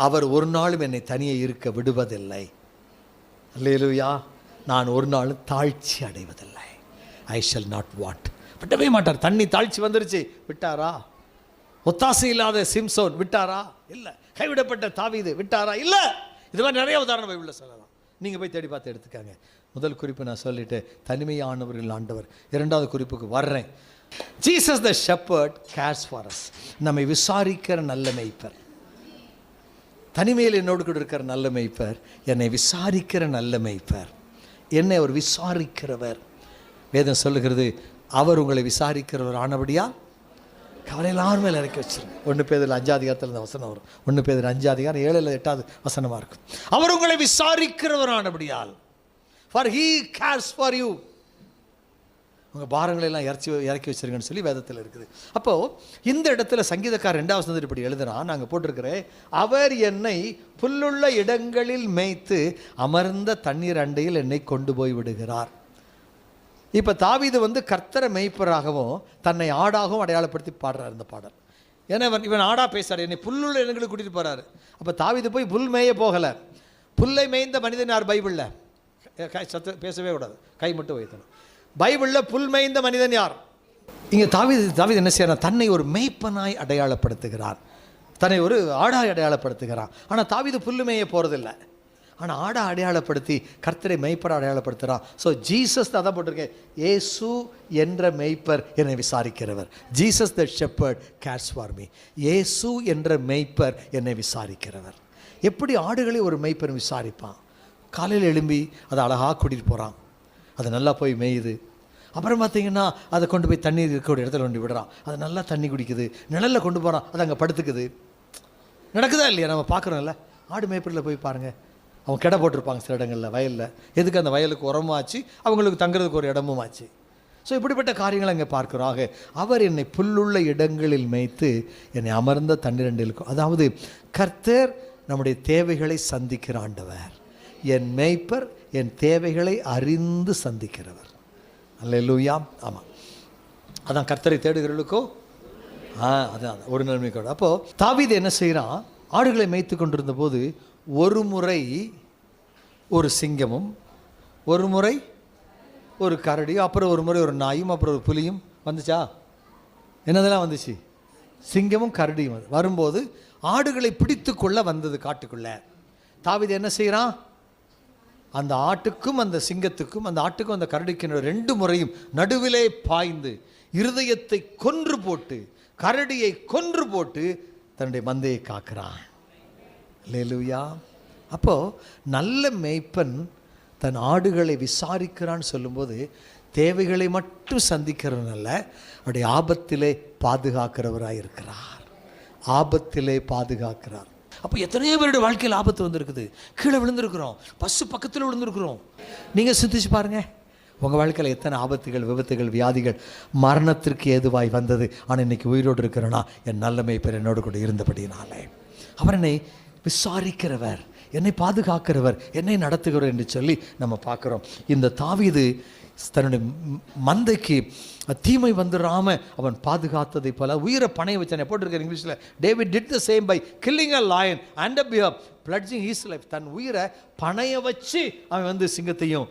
அவர் ஒரு நாளும் என்னை தனியே இருக்க விடுவதில்லை. அல்லேலூயா. நான் ஒரு நாளும் தாழ்ச்சி அடைவதில்லை. I shall not want. விட்டவே மாட்டார். தண்ணி தாழ்ச்சி வந்துருச்சு, விட்டாரா? ஒத்தாசை இல்லாத சிம்சோன் விட்டாரா? இல்லை. கைவிடப்பட்ட தாவீது விட்டாரா? இல்லை. இது மாதிரி நிறைய உதாரணம் பைபிளில் சொல்லலாம், நீங்கள் போய் தேடி பார்த்து எடுத்துக்காங்க. முதல் குறிப்பு நான் சொல்லிட்டு தனிமையானவர்கள் ஆண்டவர். இரண்டாவது குறிப்புக்கு வர்றேன். Jesus the shepherd cares for us. நம்மை விசாரிக்கிற நல்ல மேய்ப்பர். தனிமையில் என்னோடு கூட இருக்கிற நல்ல மேய்ப்பர், என்னை விசாரிக்கிற நல்ல மேய்ப்பர், என்னை அவர் விசாரிக்கிறவர். வேதம் சொல்லுகிறது, அவர் உங்களை விசாரிக்கிறவர் ஆனபடியா கவலை எல்லாரும் மேலே இறக்கி வச்சிருங்க. 1 பேதுரு 5 அதிகாரத்தில் இந்த வசனம் வரும். 1 பேதுரு 5 அதிகாரம் 7 இல்லை 8வது வசனமாக இருக்கும். அவர் உங்களை விசாரிக்கிறவரானபடியால், for he cares for you. உங்கள் பாரங்களை எல்லாம் இறக்கி வச்சிருங்கன்னு சொல்லி வேதத்தில் இருக்குது. அப்போது இந்த இடத்துல சங்கீதக்காரர் 2வது வசனத்தில் இப்படி எழுதுறான், நாங்கள் போட்டிருக்கிறேன், அவர் என்னை புல்லுள்ள இடங்களில் மேய்த்து அமர்ந்த தண்ணீர் அண்டையில் என்னை கொண்டு போய் விடுகிறார். இப்போ தாவீது கர்த்தரை மேய்ப்பராகவும் தன்னை ஆடாகவும் அடையாளப்படுத்தி பாடுறார் இந்த பாடல். ஏன்னா இவன் ஆடா பேசுறாரு, என்னை புல்லுள்ள இடங்களுக்கு கூட்டிகிட்டு போகிறாரு. அப்போ தாவீது போய் புல் மேய போகலை, புல்லை மேய்ந்த மனிதன் யார் பைபிளில்? பேசவே கூடாது, கை மட்டும் வைத்தணும். பைபிளில் புல் மேய்ந்த மனிதன் யார்? இங்கே தாவீது என்ன செய்யறான்? தன்னை ஒரு மேய்ப்பனாய் அடையாளப்படுத்துகிறார், தன்னை ஒரு ஆடாய் அடையாளப்படுத்துகிறான். ஆனால் தாவீது புல்லு மேய போகிறதில்லை, ஆனால் ஆடை அடையாளப்படுத்தி கர்த்தரை மெய்ப்பரை அடையாளப்படுத்துகிறான். ஸோ ஜீசஸ் தான் போட்டிருக்கேன், இயேசு என்ற மெய்ப்பர் என்னை விசாரிக்கிறவர். Jesus the shepherd cares for me. இயேசு என்ற மெய்ப்பர் என்னை விசாரிக்கிறவர். எப்படி ஆடுகளை ஒரு மெய்ப்பர் விசாரிப்பான்? காலையில் எழும்பி அதை அழகாக கூட்டிகிட்டு போகிறான், அது நல்லா போய் மேயுது. அப்புறம் பார்த்தீங்கன்னா அதை கொண்டு போய் தண்ணீர் இருக்கக்கூடிய இடத்துல கொண்டு விடுறான், அது நல்லா தண்ணி குடிக்குது. நிழலில் கொண்டு போகிறான், அது அங்கே படுத்துக்குது. நடக்குதா இல்லையா? நம்ம பார்க்குறோம்ல. ஆடு மேய்ப்பரில் போய் பாருங்கள், அவங்க கிட போட்டிருப்பாங்க சில இடங்களில் வயலில். எதுக்கு? அந்த வயலுக்கு உரமும் ஆச்சு, அவங்களுக்கு தங்குறதுக்கு ஒரு இடமும் ஆச்சு. ஸோ இப்படிப்பட்ட காரியங்களை அங்கே பார்க்குறோம். ஆக அவர் என்னை புல்லுள்ள இடங்களில் மேய்த்து என்னை அமர்ந்த தண்ணீரண்டில். அதாவது கர்த்தர் நம்முடைய தேவைகளை சந்திக்கிற ஆண்டவர். என் மேய்ப்பர் என் தேவைகளை அறிந்து சந்திக்கிறவர். அல்லேலூயா. ஆமாம், அதான் கர்த்தரை தேடுகிறவர்களுக்கோ அதான் ஒரு நன்மைக்கோடு. அப்போது தாவீது என்ன செய்கிறான்? ஆடுகளை மேய்த்து கொண்டிருந்த போது ஒரு முறை ஒரு சிங்கமும், ஒரு முறை ஒரு கரடியும், அப்புறம் ஒரு முறை ஒரு நாயும், அப்புறம் ஒரு புலியும் வந்துச்சா? என்னதெல்லாம் வந்துச்சு? சிங்கமும் கரடியும் வரும்போது ஆடுகளை பிடித்து கொள்ள வந்தது காட்டுக்குள்ள. தாவீது என்ன செய்கிறான்? அந்த ஆட்டுக்கும் அந்த சிங்கத்துக்கும், அந்த ஆட்டுக்கும் அந்த கரடிக்கு ரெண்டு முறையும் நடுவிலே பாய்ந்து இருதயத்தை கொன்று போட்டு, கரடியை கொன்று போட்டு தன்னுடைய மந்தையை காக்கிறான். அல்லேலூயா. அப்போது நல்ல மேய்ப்பன் தன் ஆடுகளை விசாரிக்கிறான்னு சொல்லும்போது தேவைகளை மட்டும் சந்திக்கிறவனல்ல, அவருடைய ஆபத்திலே பாதுகாக்கிறவராக இருக்கிறார். ஆபத்திலே பாதுகாக்கிறார். அப்போ எத்தனையோ பேருடைய வாழ்க்கையில் ஆபத்து வந்திருக்குது. கீழே விழுந்திருக்கிறோம், பஸ்ஸு பக்கத்தில் விழுந்திருக்கிறோம். நீங்கள் சிந்திச்சு பாருங்கள், உங்கள் வாழ்க்கையில் எத்தனை ஆபத்துகள், விபத்துகள், வியாதிகள், மரணத்திற்கு ஏதுவாய் வந்தது. ஆனால் இன்றைக்கி உயிரோடு இருக்கிறேன்னா என் நல்ல மேய்ப்பர் என்னோடு கூட இருந்தபடினாலே. அவர் என்னை விசாரிக்கிறவர், என்னை பாதுகாக்கிறவர், என்னை நடத்துகிறவர் என்று சொல்லி நம்ம பார்க்குறோம். இந்த தாவீது தன்னுடைய மந்தைக்கு தீமை வந்துடாமல் அவன் பாதுகாத்ததை போல உயிரை பணைய வச்சான். போட்டிருக்கிற இங்கிலீஷில், David did the same by killing a lion and a bear pledging his life. தன் உயிரை பணைய வச்சு அவன் சிங்கத்தையும்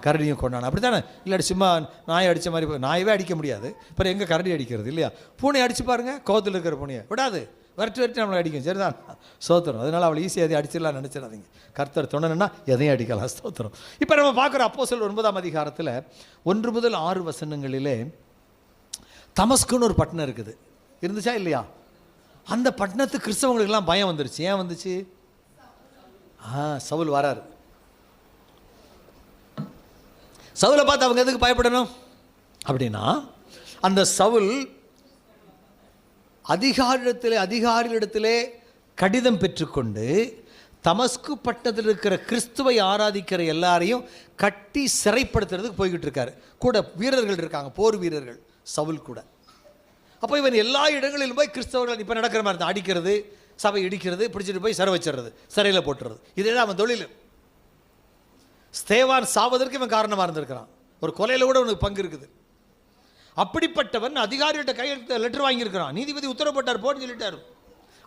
கரடியும் கொண்டான். அப்படி தானே? இல்லாட்டி சும்மா நாயை அடித்த மாதிரி, நாயவே அடிக்க முடியாது, அப்புறம் எங்கே கரடி அடிக்கிறது இல்லையா? பூனை அடித்து பாருங்கள், கோவத்தில் இருக்கிற பூனையை விடாது, வரட்டு நம்மளை அடிக்கும். சரிதான், ஸ்தோத்திரம். அதனால் அவளை ஈஸியாக எதையும் அடிச்சிடலாம் நினச்சிடாதீங்க. கர்த்தர் துணைன்னா எதையும் அடிக்கலாம். ஸ்தோத்திரம். இப்போ நம்ம பார்க்குற அப்போஸ்தலர் 9ஆம் அதிகாரத்தில் 1 முதல் 6 வசனங்களிலே தமஸ்குன்னு ஒரு பட்டணம் இருக்குது. இருந்துச்சா இல்லையா? அந்த பட்டணத்து கிறிஸ்தவங்களுக்கெல்லாம் பயம் வந்துருச்சு. ஏன் வந்துச்சு? சவுல் வராரு. சவுலை பார்த்து அவங்க எதுக்கு பயப்படணும் அப்படின்னா, அந்த சவுல் அதிகாரிகளிடத்திலே கடிதம் பெற்றுக்கொண்டு தமஸ்கு பட்டணத்தில் இருக்கிற கிறிஸ்துவை ஆராதிக்கிற எல்லாரையும் கட்டி சிறைப்படுத்துறதுக்கு போய்கிட்டு இருக்காரு. கூட வீரர்கள் இருக்காங்க, போர் வீரர்கள், சவுல் கூட. அப்போ இவன் எல்லா இடங்களிலும் போய் கிறிஸ்தவர்கள் இப்போ நடக்கிற மாதிரி தான் அடிக்கிறது, சபை இடிக்கிறது, பிடிச்சிட்டு போய் சிறை வச்சிடுறது, சிறையில் போட்டுறது. இதே அவன் தொழில். ஸ்தேவான் சாவதற்கு இவன் காரணமாக இருந்திருக்கிறான். ஒரு கொலையில் கூட உனக்கு பங்கு இருக்குது. அப்படிப்பட்டவன் அதிகாரிகிட்ட கையெழுத்து லெட்டர் வாங்கியிருக்கிறான். நீதிபதி உத்தரவு போட்டார், போட்டு சொல்லிட்டார்.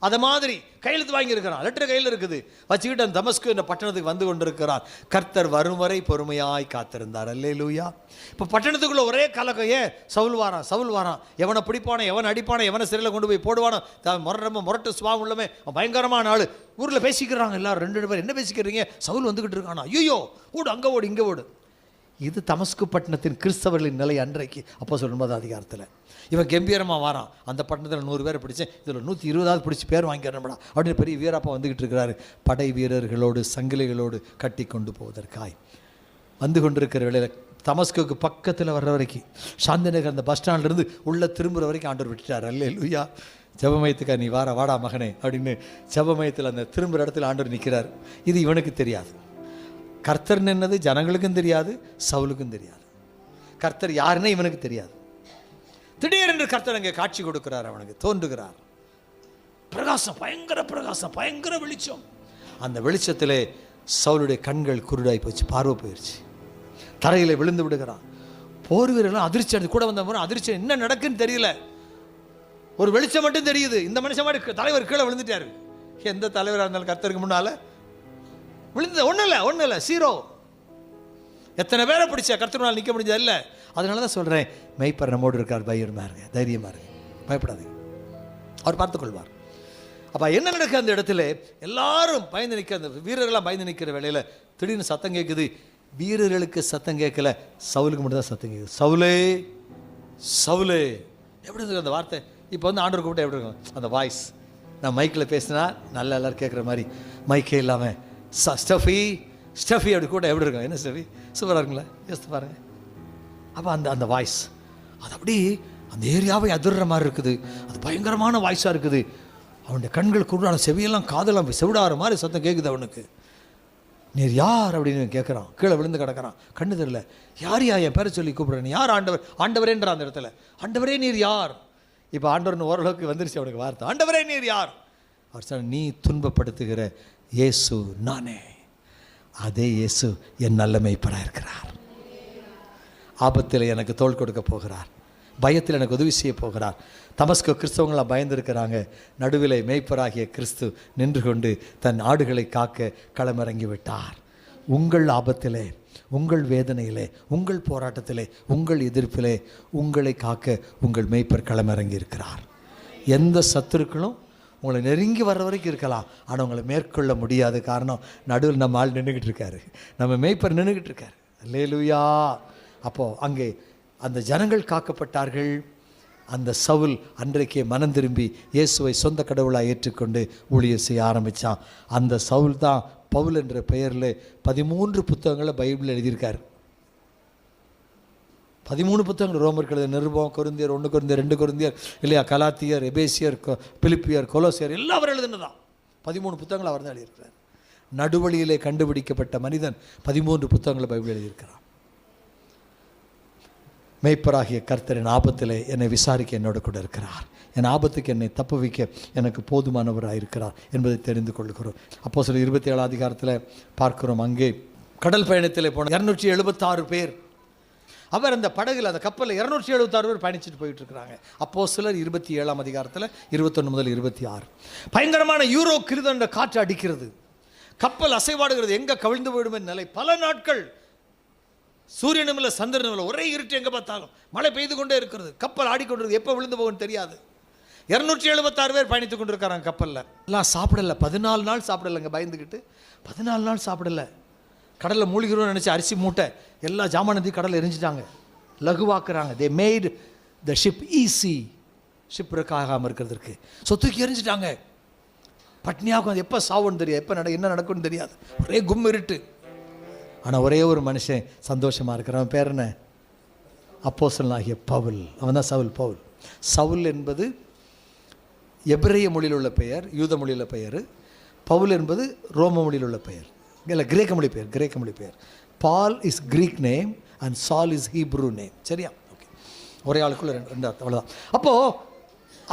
அதை மாதிரி கையெழுத்து வாங்கியிருக்கிறான், லெட்டர் கையில் இருக்குது. வச்சுக்கிட்டு அந்த தமஸ்கு என்ற பட்டணத்துக்கு வந்து கொண்டிருக்கிறார். கர்த்தர் வரும் வரை பொறுமையாய் காத்திருந்தார். அல்லேலூயா. இப்போ பட்டணத்துக்குள்ள ஒரே கலக்கம். ஏன்? சவுல் வாரான். எவனை பிடிப்பானோ, எவனை அடிப்பானோ, எவனை சிறையில் கொண்டு போய் போடுவானோ, ரொம்ப முரட்டு சுபாவம் உள்ளமே, பயங்கரமான ஆள். ஊரில் பேசிக்கிறாங்க எல்லாரும், 2 பேர் என்ன பேசிக்கிறீங்க? சவுல் வந்துக்கிட்டு இருக்கானா, ஐயோ ஓடு, அங்கே ஓடு, இங்கே ஓடு. இது தமஸ்கு பட்டணத்தின் கிறிஸ்தவர்களின் நிலை அன்றைக்கு. அப்போஸ்தலர் 9ஆம் அதிகாரத்தில் இவன் கம்பீரமாக வாரான். அந்த பட்டணத்தில் 100 பேரை பிடிச்சேன், இதில் 120 பிடிச்சி பேர் வாங்கிக்கிறேன்டா அப்படின்னு பெரிய வீரப்பா வந்துக்கிட்டு இருக்கிறாரு. படை வீரர்களோடு சங்கிலிகளோடு கட்டி கொண்டு போவதற்காய் வந்து கொண்டிருக்கிற வேளையில் தமஸ்குக்கு பக்கத்தில் வர்ற வரைக்கும், சாந்தி நகர் அந்த பஸ் ஸ்டாண்ட்லேருந்து உள்ளே திரும்புகிற வரைக்கும் ஆண்டவர் விட்டுட்டார். அல்லேலூயா. ஜெபமயத்துக்கா நீ வாடா மகனே அப்படின்னு ஜெபமயத்தில் அந்த திரும்புகிற இடத்துல ஆண்டவர் நிற்கிறார். இது இவனுக்கு தெரியாது. கர்த்தர் நின்னது ஜனங்களுக்கும் தெரியாது, சவுலுக்கும் தெரியாது. கர்த்தர் யாருன்னு இவனுக்கு தெரியாது. திடீரென்று கர்த்தர் அங்கே காட்சி கொடுக்கிறார், அவனுக்கு தோன்றுகிறார். பிரகாசம், பயங்கர பிரகாசம், பயங்கர வெளிச்சம். அந்த வெளிச்சத்திலே சவுலுடைய கண்கள் குருடாய் போச்சு, பார்வை போயிடுச்சு. தரையில் விழுந்து விடுகிறான். போர் வீரர்கள் அதிர்ச்சி அடைந்து கூட வந்த அதிர்ச்சி, என்ன நடக்குன்னு தெரியல. ஒரு வெளிச்சம் மட்டும் தெரியுது. இந்த மனுஷன் மாதிரி தலைவர் கீழே விழுந்துட்டாரு. எந்த தலைவராக இருந்தாலும் கர்த்தருக்கு முன்னால விழுந்தது ஒன்றும் இல்லை 0. எத்தனை பேரை பிடிச்சா கர்த்தரால் நிற்க முடிஞ்சது இல்லை. அதனால தான் சொல்கிறேன், மெய்ப்பர் நம்மோடு இருக்கார், பயமா இருங்க, தைரியமாக இருங்க, பயப்படாதீங்க, அவர் பார்த்துக்கொள்வார். அப்போ என்ன நடக்குது அந்த இடத்துல? எல்லாரும் பயந்து நிற்க, அந்த வீரர்கள்லாம் பயந்து நிற்கிற வேளையில் திடீர்னு சத்தம் கேட்குது. வீரர்களுக்கு சத்தம் கேட்கல, சவுலுக்கு மட்டும் தான் சத்தம் கேட்குது. சவுலே சவுலே. எப்படி இருக்கு அந்த வார்த்தை? இப்போ வந்து ஆண்டவர் கூப்பிட்டு எப்படி இருக்கும் அந்த வாய்ஸ்? நான் மைக்கில் பேசினா நல்லா எல்லோரும் கேட்குற மாதிரி, மைக்கே இல்லாமல் ஸ்டஃபி ஸ்டஃபி அப்படி கூட எப்படி இருக்கும்? என்ன ஸ்டஃபி, சூப்பராக இருக்குங்களா? யோசித்து பாருங்கள். அப்போ அந்த வாய்ஸ் அது அப்படி அந்த ஏரியாவை அதிர்ற மாதிரி இருக்குது. அது பயங்கரமான வாய்ஸாக இருக்குது. அவனுடைய கண்கள் குருடான, செவியெல்லாம் காதெல்லாம் செவிடாகிற மாதிரி சத்தம் கேட்குது அவனுக்கு. நீர் யார் அப்படின்னு கேட்குறான். கீழே விழுந்து கிடக்கிறான், கண்ணு தெரியல. யார் என் பேரை சொல்லி கூப்பிட்றேன், யார்? ஆண்டவர். ஆண்டவரேன்ற அந்த இடத்துல ஆண்டவரே நீர் யார்? இப்போ ஆண்டவர்னு ஓரளவுக்கு வந்துருச்சு அவனுக்கு வார்த்தை. ஆண்டவரே நீர் யார்? அவர் சொன்ன, நீ துன்பப்படுத்துகிற இயேசு நானே. அதே இயேசு என் நல்ல மேய்ப்பராக இருக்கிறார். ஆபத்தில் எனக்கு தோள் கொடுக்க போகிறார், பயத்தில் எனக்கு உதவி செய்ய போகிறார். தமஸ்கு கிறிஸ்தவங்களாம் பயந்துருக்கிறாங்க. நடுவில் மேய்ப்பராகிய கிறிஸ்து நின்று கொண்டு தன் ஆடுகளை காக்க களமிறங்கி விட்டார். உங்கள் ஆபத்திலே, உங்கள் வேதனையிலே, உங்கள் போராட்டத்திலே, உங்கள் எதிர்ப்பிலே உங்களை காக்க உங்கள் மேய்ப்பர் களமிறங்கி இருக்கிறார். எந்த சத்துருக்களும் உங்களை நெருங்கி வர்ற வரைக்கும் இருக்கலாம், ஆனால் உங்களை மேற்கொள்ள முடியாது. காரணம், நடுவில் நம்ம ஆள் நின்றுக்கிட்டு இருக்காரு, நம்ம மேய்ப்பர் நின்றுக்கிட்டு இருக்காரு. அல்லேலூயா. அப்போது அங்கே அந்த ஜனங்கள் காக்கப்பட்டார்கள். அந்த சவுல் அன்றைக்கே மனம் திரும்பி இயேசுவை சொந்த கடவுளாக ஏற்றுக்கொண்டு ஊழியம் செய்ய ஆரம்பித்தான். அந்த சவுல் தான் பவுல் என்ற பெயரில் 13 புத்தகங்களை பைபிளில் எழுதியிருக்கார். 13 புத்தகங்கள். ரோமர் கழுத நிருபம், கொரிந்தியர் 1 கொரிந்தியர் 2 கொரிந்தியர் இல்லையா, கலாத்தியர், எபேசியர், பிலிப்பியர், கொலோசியர் எல்லாம் அவர் எழுதுனதான். 13 புத்தகங்கள் அவர் தான் எழுதியிருக்கிறார். நடுவழியிலே கண்டுபிடிக்கப்பட்ட மனிதன் 13 புத்தகங்களை பைபிள் எழுதியிருக்கிறார். மேய்ப்பராகிய கர்த்தர் என் ஆபத்திலே என்னை விசாரிக்க என்னோடு கூட இருக்கிறார். என் ஆபத்துக்கு என்னை தப்புவிக்க எனக்கு போதுமானவராக இருக்கிறார் என்பதை தெரிந்து கொள்கிறோம். அப்போஸ்தலர் 27 அதிகாரத்தில் பார்க்கிறோம். அங்கே கடல் பயணத்தில் போன 276 பேர். அவர் அந்த படகுல, அந்த கப்பலில் 276 பேர் பயணிச்சுட்டு போயிட்டு இருக்கிறாங்க. அப்போஸ்தலர் 27 அதிகாரத்தில் 21 முதல் 26 பயங்கரமான யூரோ கிருதண்ட காற்று அடிக்கிறது, கப்பல் அசைவாடுகிறது, எங்கே கவிழ்ந்து போயிடுமே நிலை. பல நாட்கள் சூரியனும் இல்லை, சந்திரனும் இல்லை, ஒரே இருட்டு, எங்கே பார்த்தாலும் மழை பெய்து கொண்டே இருக்கிறது, கப்பல் ஆடிக்கொண்டிருக்கு, எப்போ விழுந்து போகும்னு தெரியாது. 276 பேர் பயணித்து கொண்டு இருக்காங்க கப்பலில். எல்லாம் சாப்பிடலை, 14 நாள் சாப்பிடலைங்க, பயந்துக்கிட்டு 14 நாள் சாப்பிடலை. கடலில் மூழ்கிறோன்னு நினச்சி அரிசி மூட்டை எல்லா ஜாமானத்தையும் கடலில் எரிஞ்சிட்டாங்க, லகுவாக்குறாங்க. They made the ship easy, ship இருக்காகாமல் இருக்கிறதுக்கு சொத்துக்கு எரிஞ்சிட்டாங்க. பட்னியாகும், எப்போ சாவுன்னு தெரியாது, எப்போ என்ன நடக்கும்னு தெரியாது, ஒரே கும் இருட்டு. ஆனால் ஒரே ஒரு மனுஷன் சந்தோஷமாக இருக்கிறான். அவன் பேர் என்ன? அப்போஸ்தலனாகிய பவுல். அவன் தான் சவுல். பவுல். சவுல் என்பது எபிரேய மொழியில் உள்ள பெயர், யூத மொழியில் பெயர். பவுல் என்பது ரோம மொழியில் உள்ள பெயர், இல்லை கிரேக்க மொழி பெயர். கிரேக்க மொழி பெயர். Ball is Greek name and சால் இஸ் ஹீப்ரூ நேம். சரியா? ஓகே, ஒரே ஆளுக்குள்ள ரெண்டு அர்த்தம், அவ்வளோதான். அப்போது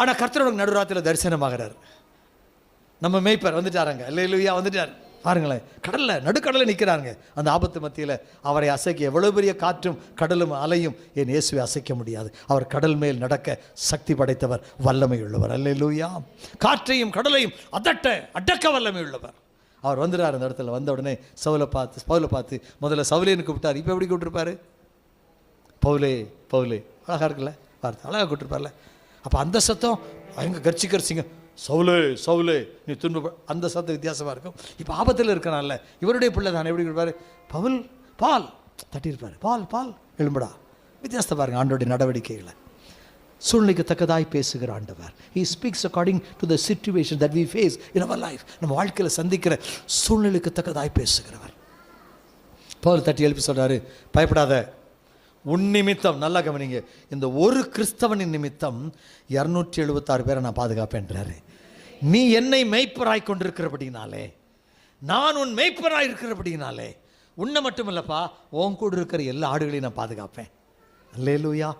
ஆனால் கர்த்தரோட நடுராத்திரியில் தரிசனமாகிறார். நம்ம மேய்ப்பர் வந்துட்டாராங்க. அல்லேலூயா, வந்துட்டார். பாருங்களேன், கடலில், நடுக்கடலில் நிற்கிறாங்க. அந்த ஆபத்து மத்தியில் அவரை அசைக்க எவ்வளோ பெரிய காற்றும் கடலும் அலையும் என் இயேசுவை அசைக்க முடியாது. அவர் கடல் மேல் நடக்க சக்தி படைத்தவர், வல்லமை உள்ளவர். அல்லேலூயா. காற்றையும் கடலையும் அடக்க வல்லமை உள்ளவர். அவர் வந்துடுறார். அந்த இடத்துல வந்த உடனே பவுலை பார்த்து முதல்ல சவுலேன்னு கூப்பிட்டார். இப்போ எப்படி கூப்பிட்டுருப்பாரு? பவுலே பவுலே. அழகாக இருக்குல்ல வார்த்தை, அழகாக கூப்பிட்டுருப்பார்ல. அப்போ அந்த சத்தம் அவங்க கர்ச்சிங்க, சவுலே சவுலே நீ துன்ப, அந்த சத்தம் வித்தியாசமாக இருக்கும். இப்போ ஆபத்தில் இருக்கிறனால இவருடைய பிள்ளை தான் எப்படி இருப்பார்? பவுல் பால் தட்டியிருப்பார். பால் எழும்புடா. வித்தியாசத்தை பாருங்கள் ஆண்டோடைய நடவடிக்கைகளை. சூழ்நிலைக்கு தக்கதாய் பேசுகிற ஆண்டவர். He speaks according to the situation that we face in our life. நம்ம வாழ்க்கையில் சந்திக்கிற சூழ்நிலைக்கு தக்கதாய் பேசுகிறவர். பவுல் தட்டி எழுப்பி சொல்கிறாரு, பயப்படாத, உன் நிமித்தம், நல்லா கவனிங்க, இந்த ஒரு கிறிஸ்தவனின் நிமித்தம் 276 பேரை நான் பாதுகாப்பேன்றாரு. நீ என்னை மெய்ப்பராய் கொண்டிருக்கிறபடினாலே, நான் உன் மெய்ப்பராய் இருக்கிறபடினாலே, உன்னை மட்டும் இல்லைப்பா, உன் கூட இருக்கிற எல்லா ஆடுகளையும் நான் பாதுகாப்பேன். அல்லேலூயா.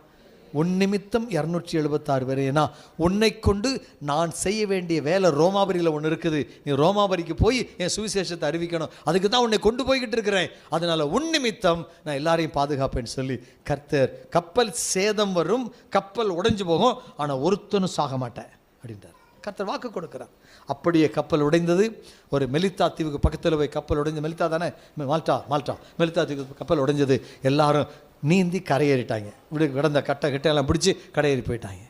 உன் நிமித்தம் 276 பேர். ஏன்னா உன்னை கொண்டு நான் செய்ய வேண்டிய வேலை ரோமாபுரியில் ஒன்று இருக்குது. நீ ரோமாபுரிக்கு போய் என் சுவிசேஷத்தை அறிவிக்கணும். அதுக்கு தான் உன்னை கொண்டு போய்கிட்டு இருக்கிறேன். அதனால் உன் நிமித்தம் நான் எல்லாரையும் பாதுகாப்பேன்னு சொல்லி கர்த்தர், கப்பல் சேதம் வரும், கப்பல் உடைஞ்சு போகும், ஆனால் ஒருத்தனும் சாக மாட்டேன் அப்படின்றார். கர்த்தர் வாக்கு கொடுக்கிறார். அப்படியே கப்பல் உடைந்தது. ஒரு மெலித்தா தீவுக்கு பக்கத்தில் போய் கப்பல் உடைஞ்சு, மெலித்தா தானே, மால்டா மெலித்தா தீவுக்கு கப்பல் உடைஞ்சது. எல்லாரும் நீந்தி கரையேறிட்டாங்க. இப்படி கிடந்த கட்டையெல்லாம் பிடிச்சி கரையேறி போயிட்டாங்க.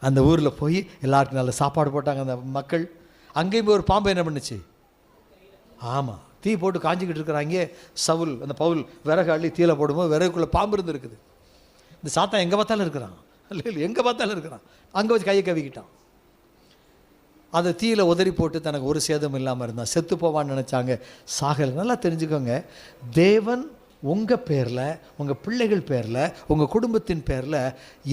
அந்த ஊரில் போய் எல்லாருக்கும் நல்ல சாப்பாடு போட்டாங்க அந்த மக்கள். அங்கேயும் போய் ஒரு பாம்பு என்ன பண்ணுச்சு? ஆமாம், தீ போட்டு காஞ்சிக்கிட்டு இருக்கிறாங்க. சவுல் அந்த பவுல் விறகு அள்ளி தீயில போடும்போது விறகுக்குள்ளே பாம்பு இருந்துருக்குது. இந்த சாத்தான் எங்கே பார்த்தாலும் இருக்கிறான், இல்லை எங்கே பார்த்தாலும் இருக்கிறான். அங்கே வச்சு கையை கவிக்கிட்டான். அதை தீயில உதறி போட்டு தனக்கு ஒரு சேதம் இல்லாமல் இருந்தான். செத்து போவான்னு நினச்சாங்க, சாகலை. நல்லா தெரிஞ்சுக்கோங்க, தேவன் உங்கள் பேரில், உங்கள் பிள்ளைகள் பேரில், உங்கள் குடும்பத்தின் பேரில்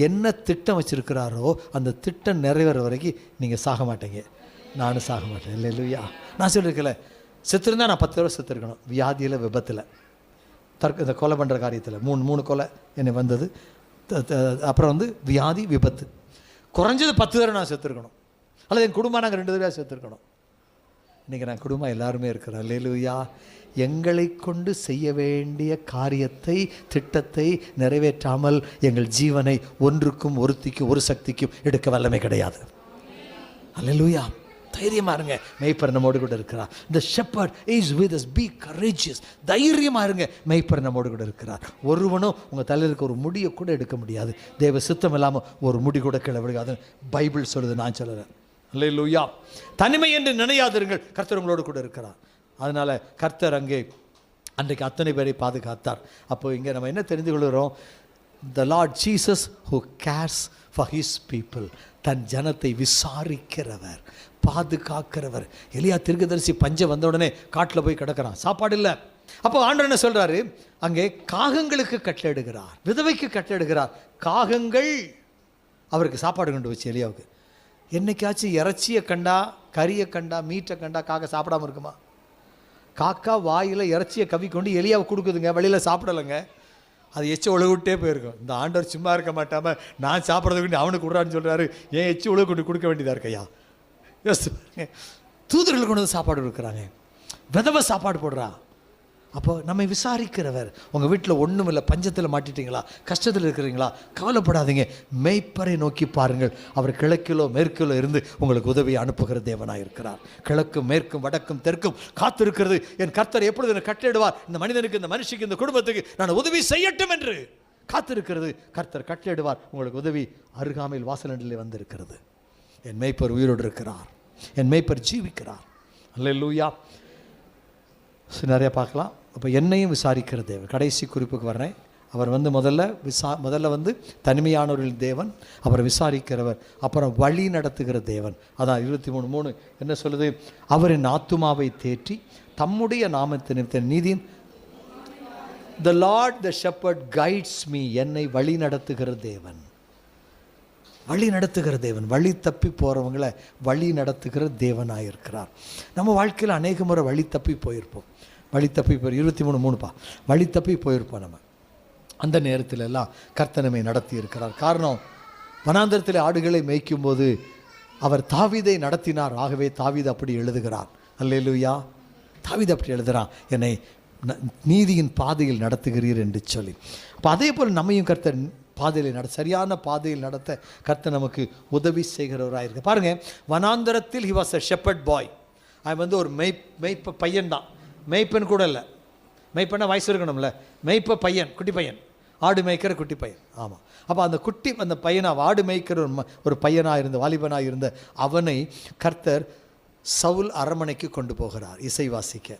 என்ன திட்டம் வச்சுருக்கிறாரோ அந்த திட்டம் நிறைவேற வரைக்கும் நீங்கள் சாக மாட்டீங்க. நானும் சாக மாட்டேன். இல்லை இல்லையா? நான் சொல்லியிருக்கல, செத்துருந்தா நான் 10 வருஷம் செத்துருக்கணும். வியாதியில், விபத்தில், இந்த கொலை பண்ணுற காரியத்தில் மூணு கொலை என்னை வந்தது. அப்புறம் வியாதி, விபத்து. குறைஞ்சது 10 தடவை நான் செத்துருக்கணும். அல்லது என் குடும்பம் நாங்கள் 2 தடவை செத்துருக்கணும். இன்றைக்கி நான் குடும்பம் எல்லாருமே இருக்கிறோம். அல்லேலூயா. எங்களை கொண்டு செய்ய வேண்டிய காரியத்தை, திட்டத்தை நிறைவேற்றாமல் எங்கள் ஜீவனை ஒன்றுக்கும் ஒருத்திக்கும் ஒரு சக்திக்கும் எடுக்க வல்லமை கிடையாது. அல்லேலூயா. தைரியமாக இருங்க, மேய்ப்பர் நம்மோடு கூட இருக்கிறார். The shepherd is with us. Be courageous. தைரியமாக இருங்க, மேய்ப்பர் நம்மோடு கூட இருக்கிறார். ஒருவனும் உங்கள் தலையில் இருக்க ஒரு முடியை கூட எடுக்க முடியாது. தேவ சித்தம் இல்லாமல் ஒரு முடி கூட கீழே விடுகாது. பைபிள் சொல்லுது, நான் சொல்லுறேன். அல்லேலூயா. தனிமை என்று நினையாதிருங்கள், கர்த்தர் உங்களோடு கூட இருக்கிறார். அதனால் கர்த்தர் அங்கே அன்றைக்கு அத்தனை பேரை பாதுகாத்தார். அப்போ இங்கே நம்ம என்ன தெரிந்து கொள்கிறோம்? The Lord Jesus who cares for his people. தன் ஜனத்தை விசாரிக்கிறவர், பாதுகாக்கிறவர். எலியா தீர்க்கதரிசி பஞ்சம் வந்த உடனே காட்டில் போய் கிடக்கிறான், சாப்பாடு இல்லை. அப்போ ஆண்டவர் என்ன சொல்றாரு? அங்கே காகங்களுக்கு கட்டளையிடுகிறார், விதவைக்கு கட்டளையிடுகிறார். காகங்கள் அவருக்கு சாப்பாடு கொண்டு வச்சு எலியாவுக்கு. என்னைக்காச்சும் இறைச்சியை கண்டா, கறியை கண்டா, மீட்டை கண்டா காக்கா சாப்பிடாம இருக்குமா? காக்கா வாயில் இறைச்சியை கவி கொண்டு எலியாவை கொடுக்குதுங்க, வெளியில் சாப்பிடலைங்க. அது எச்சு உழவிட்டே போயிருக்கும். இந்த ஆண்டவர் சும்மா இருக்க மாட்டாமல் நான் சாப்பிட்றதுக்கு அவனுக்கு விடுறான்னு சொல்கிறாரு. ஏன் எச்சு உழவு கொண்டு கொடுக்க வேண்டியதாக இருக்கையா? தூதர்கள் கொண்டு வந்து சாப்பாடு கொடுக்குறாங்க, விதவை சாப்பாடு போடுறா. அப்போ நம்மை விசாரிக்கிறவர். உங்கள் வீட்டில் ஒன்றும் இல்லை, பஞ்சத்தில் மாட்டிட்டீங்களா, கஷ்டத்தில் இருக்கிறீங்களா, கவலைப்படாதீங்க, மேய்ப்பரை நோக்கி பாருங்கள். அவர் கிழக்கிலோ மேற்கிலோ இருந்து உங்களுக்கு உதவியை அனுப்புகிற தேவனாக இருக்கிறார். கிழக்கும் மேற்கும் வடக்கும் தெற்கும் காத்திருக்கிறது. என் கர்த்தர் எப்பொழுது என்னை கட்டளையிடுவார், இந்த மனிதனுக்கு, இந்த மனுஷிக்கு, இந்த குடும்பத்துக்கு நான் உதவி செய்யட்டும் என்று காத்திருக்கிறது. கர்த்தர் கட்டளையிடுவார். உங்களுக்கு உதவி அருகாமையில் வாசலிலே வந்திருக்கிறது. என் மேய்ப்பர் உயிரோடு இருக்கிறார், என் மேய்ப்பர் ஜீவிக்கிறார். அல்லேலூயா. நிறைய பார்க்கலாம். அப்போ என்னையும் விசாரிக்கிற தேவன். கடைசி குறிப்புக்கு வர்றேன். அவர் முதல்ல தனிமையானவர்களின் தேவன், அப்புறம் விசாரிக்கிறவர், அப்புறம் வழி நடத்துகிற தேவன். அதான் 23:3 என்ன சொல்லுது? அவரின் ஆத்துமாவை தேற்றி தம்முடைய நாமத்தின் நீதியின் The Lord the shepherd guides me. என்னை வழி நடத்துகிற தேவன், வழி நடத்துகிற தேவன். வழி தப்பி போகிறவங்களை வழி நடத்துகிற தேவனாக இருக்கிறார். நம்ம வாழ்க்கையில் அநேக முறை வழி தப்பி போயிருப்போம். வழி தப்பி 23:3 வழி தப்பி போயிருப்போம். நம்ம அந்த நேரத்தில் எல்லாம் கர்த்தர் நம்மை நடத்தி இருக்கிறார். காரணம், வனாந்தரத்தில் ஆடுகளை மேய்க்கும் போது அவர் தாவீதை நடத்தினார். ஆகவே தாவீது அப்படி எழுதுகிறார். அல்லேலூயா. தாவீது அப்படி எழுதுகிறான், என்னை நீதியின் பாதையில் நடத்துகிறீர் என்று சொல்லி. அப்போ அதே போல் நம்மையும் கர்த்தர் பாதையில் சரியான பாதையில் நடத்த கர்த்தர் நமக்கு உதவி செய்கிறவராக இருக்கு. பாருங்கள், வனாந்தரத்தில் he was a shepherd boy. அவன் ஒரு மெய்ப்ப பையன் தான், மெய்ப்பன் கூட இல்லை. மெய்ப்பன்னா வயசு இருக்கணும்ல. மெய்ப்ப பையன், குட்டி பையன், ஆடு மேய்க்கிற குட்டி பையன். ஆமாம். அப்போ அந்த பையனாக, ஆடு மேய்க்கிற ஒரு பையனாக இருந்த, வாலிபனாக இருந்த அவனை கர்த்தர் சவுல் அரண்மனைக்கு கொண்டு போகிறார் இசை வாசிக்க.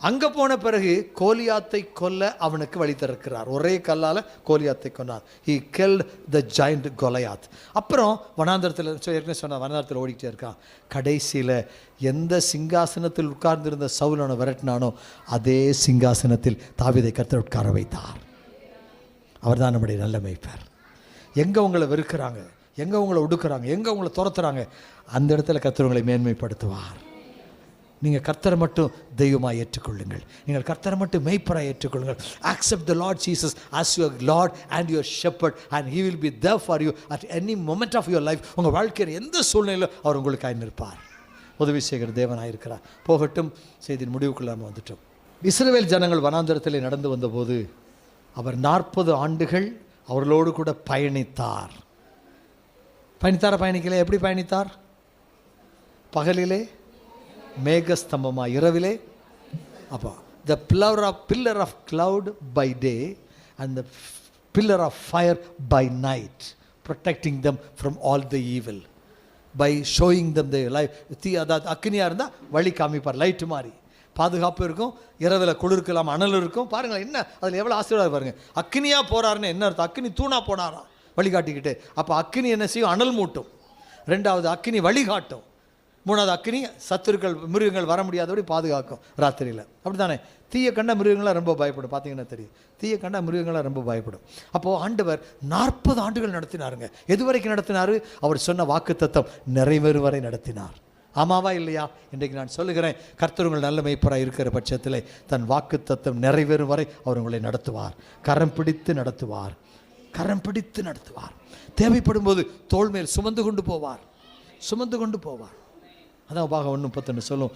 அங்கே போன பிறகு கோலியாத்தை கொல்ல அவனுக்கு வழி திறக்கிறார். ஒரே கல்லால் கோலியாத்தை கொன்னார். He killed the giant Goliath. அப்புறம் வனாந்தரத்தில் ஏற்கனவே சொன்னார், வனாந்தரத்தில் ஓடிக்கிட்டே இருக்கான். கடைசியில் எந்த சிங்காசனத்தில் உட்கார்ந்திருந்த சவுல் அவனை விரட்டினானோ அதே சிங்காசனத்தில் தாவீதை கர்த்தர் உட்கார வைத்தார். அவர் தான் நம்முடைய நல்ல மேய்ப்பர். எங்கே உங்களை வெறுக்கிறாங்க, எங்கே உங்களை ஒடுக்குறாங்க, எங்கே உங்களை துரத்துறாங்க, அந்த இடத்துல கர்த்தர் உங்களை மேன்மைப்படுத்துவார். நீங்கள் கர்த்தரை மட்டும் தெய்வமாக ஏற்றுக்கொள்ளுங்கள். நீங்கள் கர்த்தரை மட்டும் மேய்ப்பராக ஏற்றுக்கொள்ளுங்கள். accept the Lord Jesus as your Lord and your shepherd and he will be there for you at any moment of your life. உங்கள் வாழ்க்கையில் எந்த சூழ்நிலையிலும் அவர் உங்களுக்காக நிற்பார். உதவி செய்கிற தேவனாக இருக்கிறார். போகட்டும், செய்தியின் முடிவுக்குள்ள நம்ம வந்துட்டோம். இஸ்ரவேல் ஜனங்கள் வனாந்தரத்தில் நடந்து வந்தபோது அவர் 40 ஆண்டுகள் அவர்களோடு கூட பயணித்தார். பயணிக்கல? எப்படி பயணித்தார்? பகலிலே மேகஸ்தம்பமாய், இரவிலே அப்போ the pillar of cloud by day and the pillar of fire by night, protecting them from all the evil by showing them the life. அதாவது அக்னியாக இருந்தால் வழி காமிப்பார், லைட்டு மாதிரி பாதுகாப்பு இருக்கும். இரவில் குளிர்க்கலாம், அனல் இருக்கும். பாருங்கள் என்ன அதில் எவ்வளோ ஆசீர்வாதம் பாருங்கள். அக்னியாக போகிறாருன்னு என்ன அர்த்தம்? அக்னி தூணாக போனாராம் வழிகாட்டிக்கிட்டு. அப்போ அக்னி என்ன செய்யும்? அனல் மூட்டும். ரெண்டாவது அக்னி வழிகாட்டும். மூணாவது அக்னி சத்துருக்கள் மிருகங்கள் வர முடியாதபடி பாதுகாக்கும் ராத்திரியில். அப்படி தானே? தீய கண்ட மிருகங்களாம் ரொம்ப பயப்படும். பார்த்தீங்கன்னா தெரியும், தீய கண்ட மிருகங்களாம் ரொம்ப பயப்படும். அப்போது ஆண்டவர் 40 ஆண்டுகள் நடத்தினாருங்க. எது வரைக்கும் நடத்தினார்? அவர் சொன்ன வாக்குத்தத்தம் நிறைவேறும் வரை நடத்தினார். ஆமாவா இல்லையா? இன்றைக்கு நான் சொல்லுகிறேன், கர்த்தர் உங்கள் நல்ல மேய்ப்பராக இருக்கிற பட்சத்தில் தன் வாக்குத்தத்தம் நிறைவேறும் வரை அவர் உங்களை நடத்துவார். கரம் பிடித்து நடத்துவார், கரம் பிடித்து நடத்துவார். தேவைப்படும் போது தோள் மேல் சுமந்து கொண்டு போவார், சுமந்து கொண்டு போவார். அதான் பாகம் 1:31 சொல்லும்,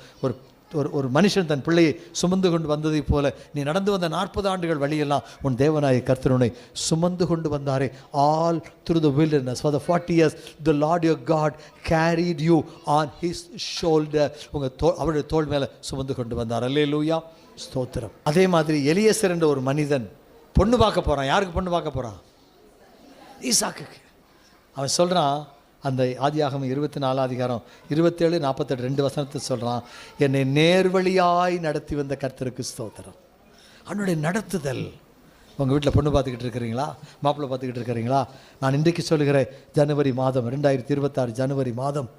ஒரு மனுஷன் தன் பிள்ளையை சுமந்து கொண்டு வந்ததை போல நீ நடந்து வந்த 40 ஆண்டுகள் வழியெல்லாம் உன் தேவனாய கர்த்தர் உன்னை சுமந்து கொண்டு வந்தாரே. All through the wilderness for the 40 years the Lord your God carried you on his shoulder. அவருடைய தோள் மேலே சுமந்து கொண்டு வந்தார். அல்லேலூயா, ஸ்தோத்திரம். அதே மாதிரி எலியேசர் என்ற ஒரு மனிதன் பொண்ணு பார்க்க போகிறான். யாருக்கு பொண்ணு பார்க்க போகிறான்? ஈசாக்குக்கு. அவன் சொல்கிறான், அந்த ஆதியாகமம் 24 அதிகாரம் 27, 48 2 வசனத்தை சொல்கிறான், என்னை நேர்வழியாய் நடத்தி வந்த கர்த்தருக்கு ஸ்தோத்திரம். அவனுடைய நடத்துதல். உங்கள் வீட்டில் பொண்ணு பார்த்துக்கிட்டு இருக்கிறீங்களா? மாப்பிள்ளை பார்த்துக்கிட்டு இருக்கிறீங்களா? நான் இன்றைக்கு சொல்லுகிறேன், ஜனவரி மாதம் 2026 ஜனவரி மாதம்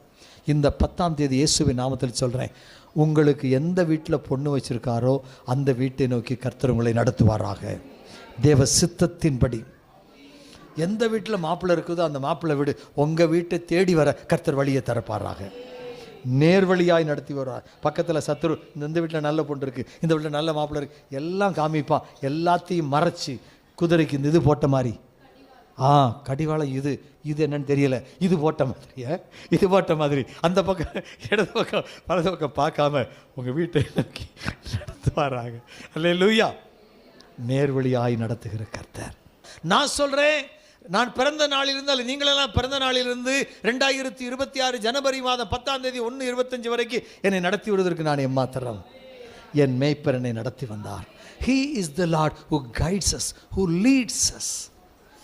இந்த 10ஆம் தேதி இயேசுவின் நாமத்தில் சொல்கிறேன், உங்களுக்கு எந்த வீட்டில் பொண்ணு வச்சுருக்காரோ அந்த வீட்டை நோக்கி கர்த்தர் உங்களை நடத்துவாராக. தேவ சித்தத்தின்படி. எந்த வீட்டில் மாப்பிள்ளை இருக்குதோ அந்த மாப்பிள்ளை வீடு உங்கள் வீட்டை தேடி வர கர்த்தர் வழியை தரப்பாராக. நேர்வழியாய் நடத்தி வருவார். பக்கத்தில் சத்துரு, இந்த வீட்டில் நல்ல பொண்ணு இருக்குது, இந்த வீட்டில் நல்ல மாப்பிள்ளை இருக்குது, எல்லாம் காமிப்பான். எல்லாத்தையும் மறைச்சி குதிரைக்கு இந்த இது போட்ட மாதிரி, கடிவாளம் இது என்னன்னு தெரியல, இது போட்ட மாதிரி, இது போட்ட மாதிரி அந்த பக்கம் இடது பக்கம் வலது பக்கம் பார்க்காம உங்கள் வீட்டை நோக்கி நடத்துவாராக. அல்லேலூயா. நேர்வழியாய் நடத்துகிற கர்த்தர். நான் சொல்கிறேன், நான் பிறந்த நாளிலிருந்து அல்ல நீங்களெல்லாம் பிறந்த நாளிலிருந்து 2026 ஜனவரி மாதம் 10ஆம் தேதி 1:25 வரைக்கும் என்னை நடத்தி விடுவதற்கு நான் எம்மாத்திரம். என் மேய்ப்பர் என்னை நடத்தி வந்தார். He is the Lord who guides us, who leads us.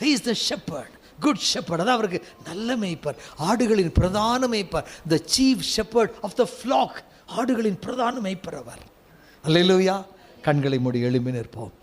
He is the shepherd, good shepherd. அதான் அவருக்கு நல்ல மேய்ப்பர், ஆடுகளின் பிரதான மேய்ப்பர், the chief shepherd of the flock. ஆடுகளின் பிரதான மேய்ப்பர் அவர். அல்லேலூயா. கண்களை மூடி எழும்பி நிற்போம்.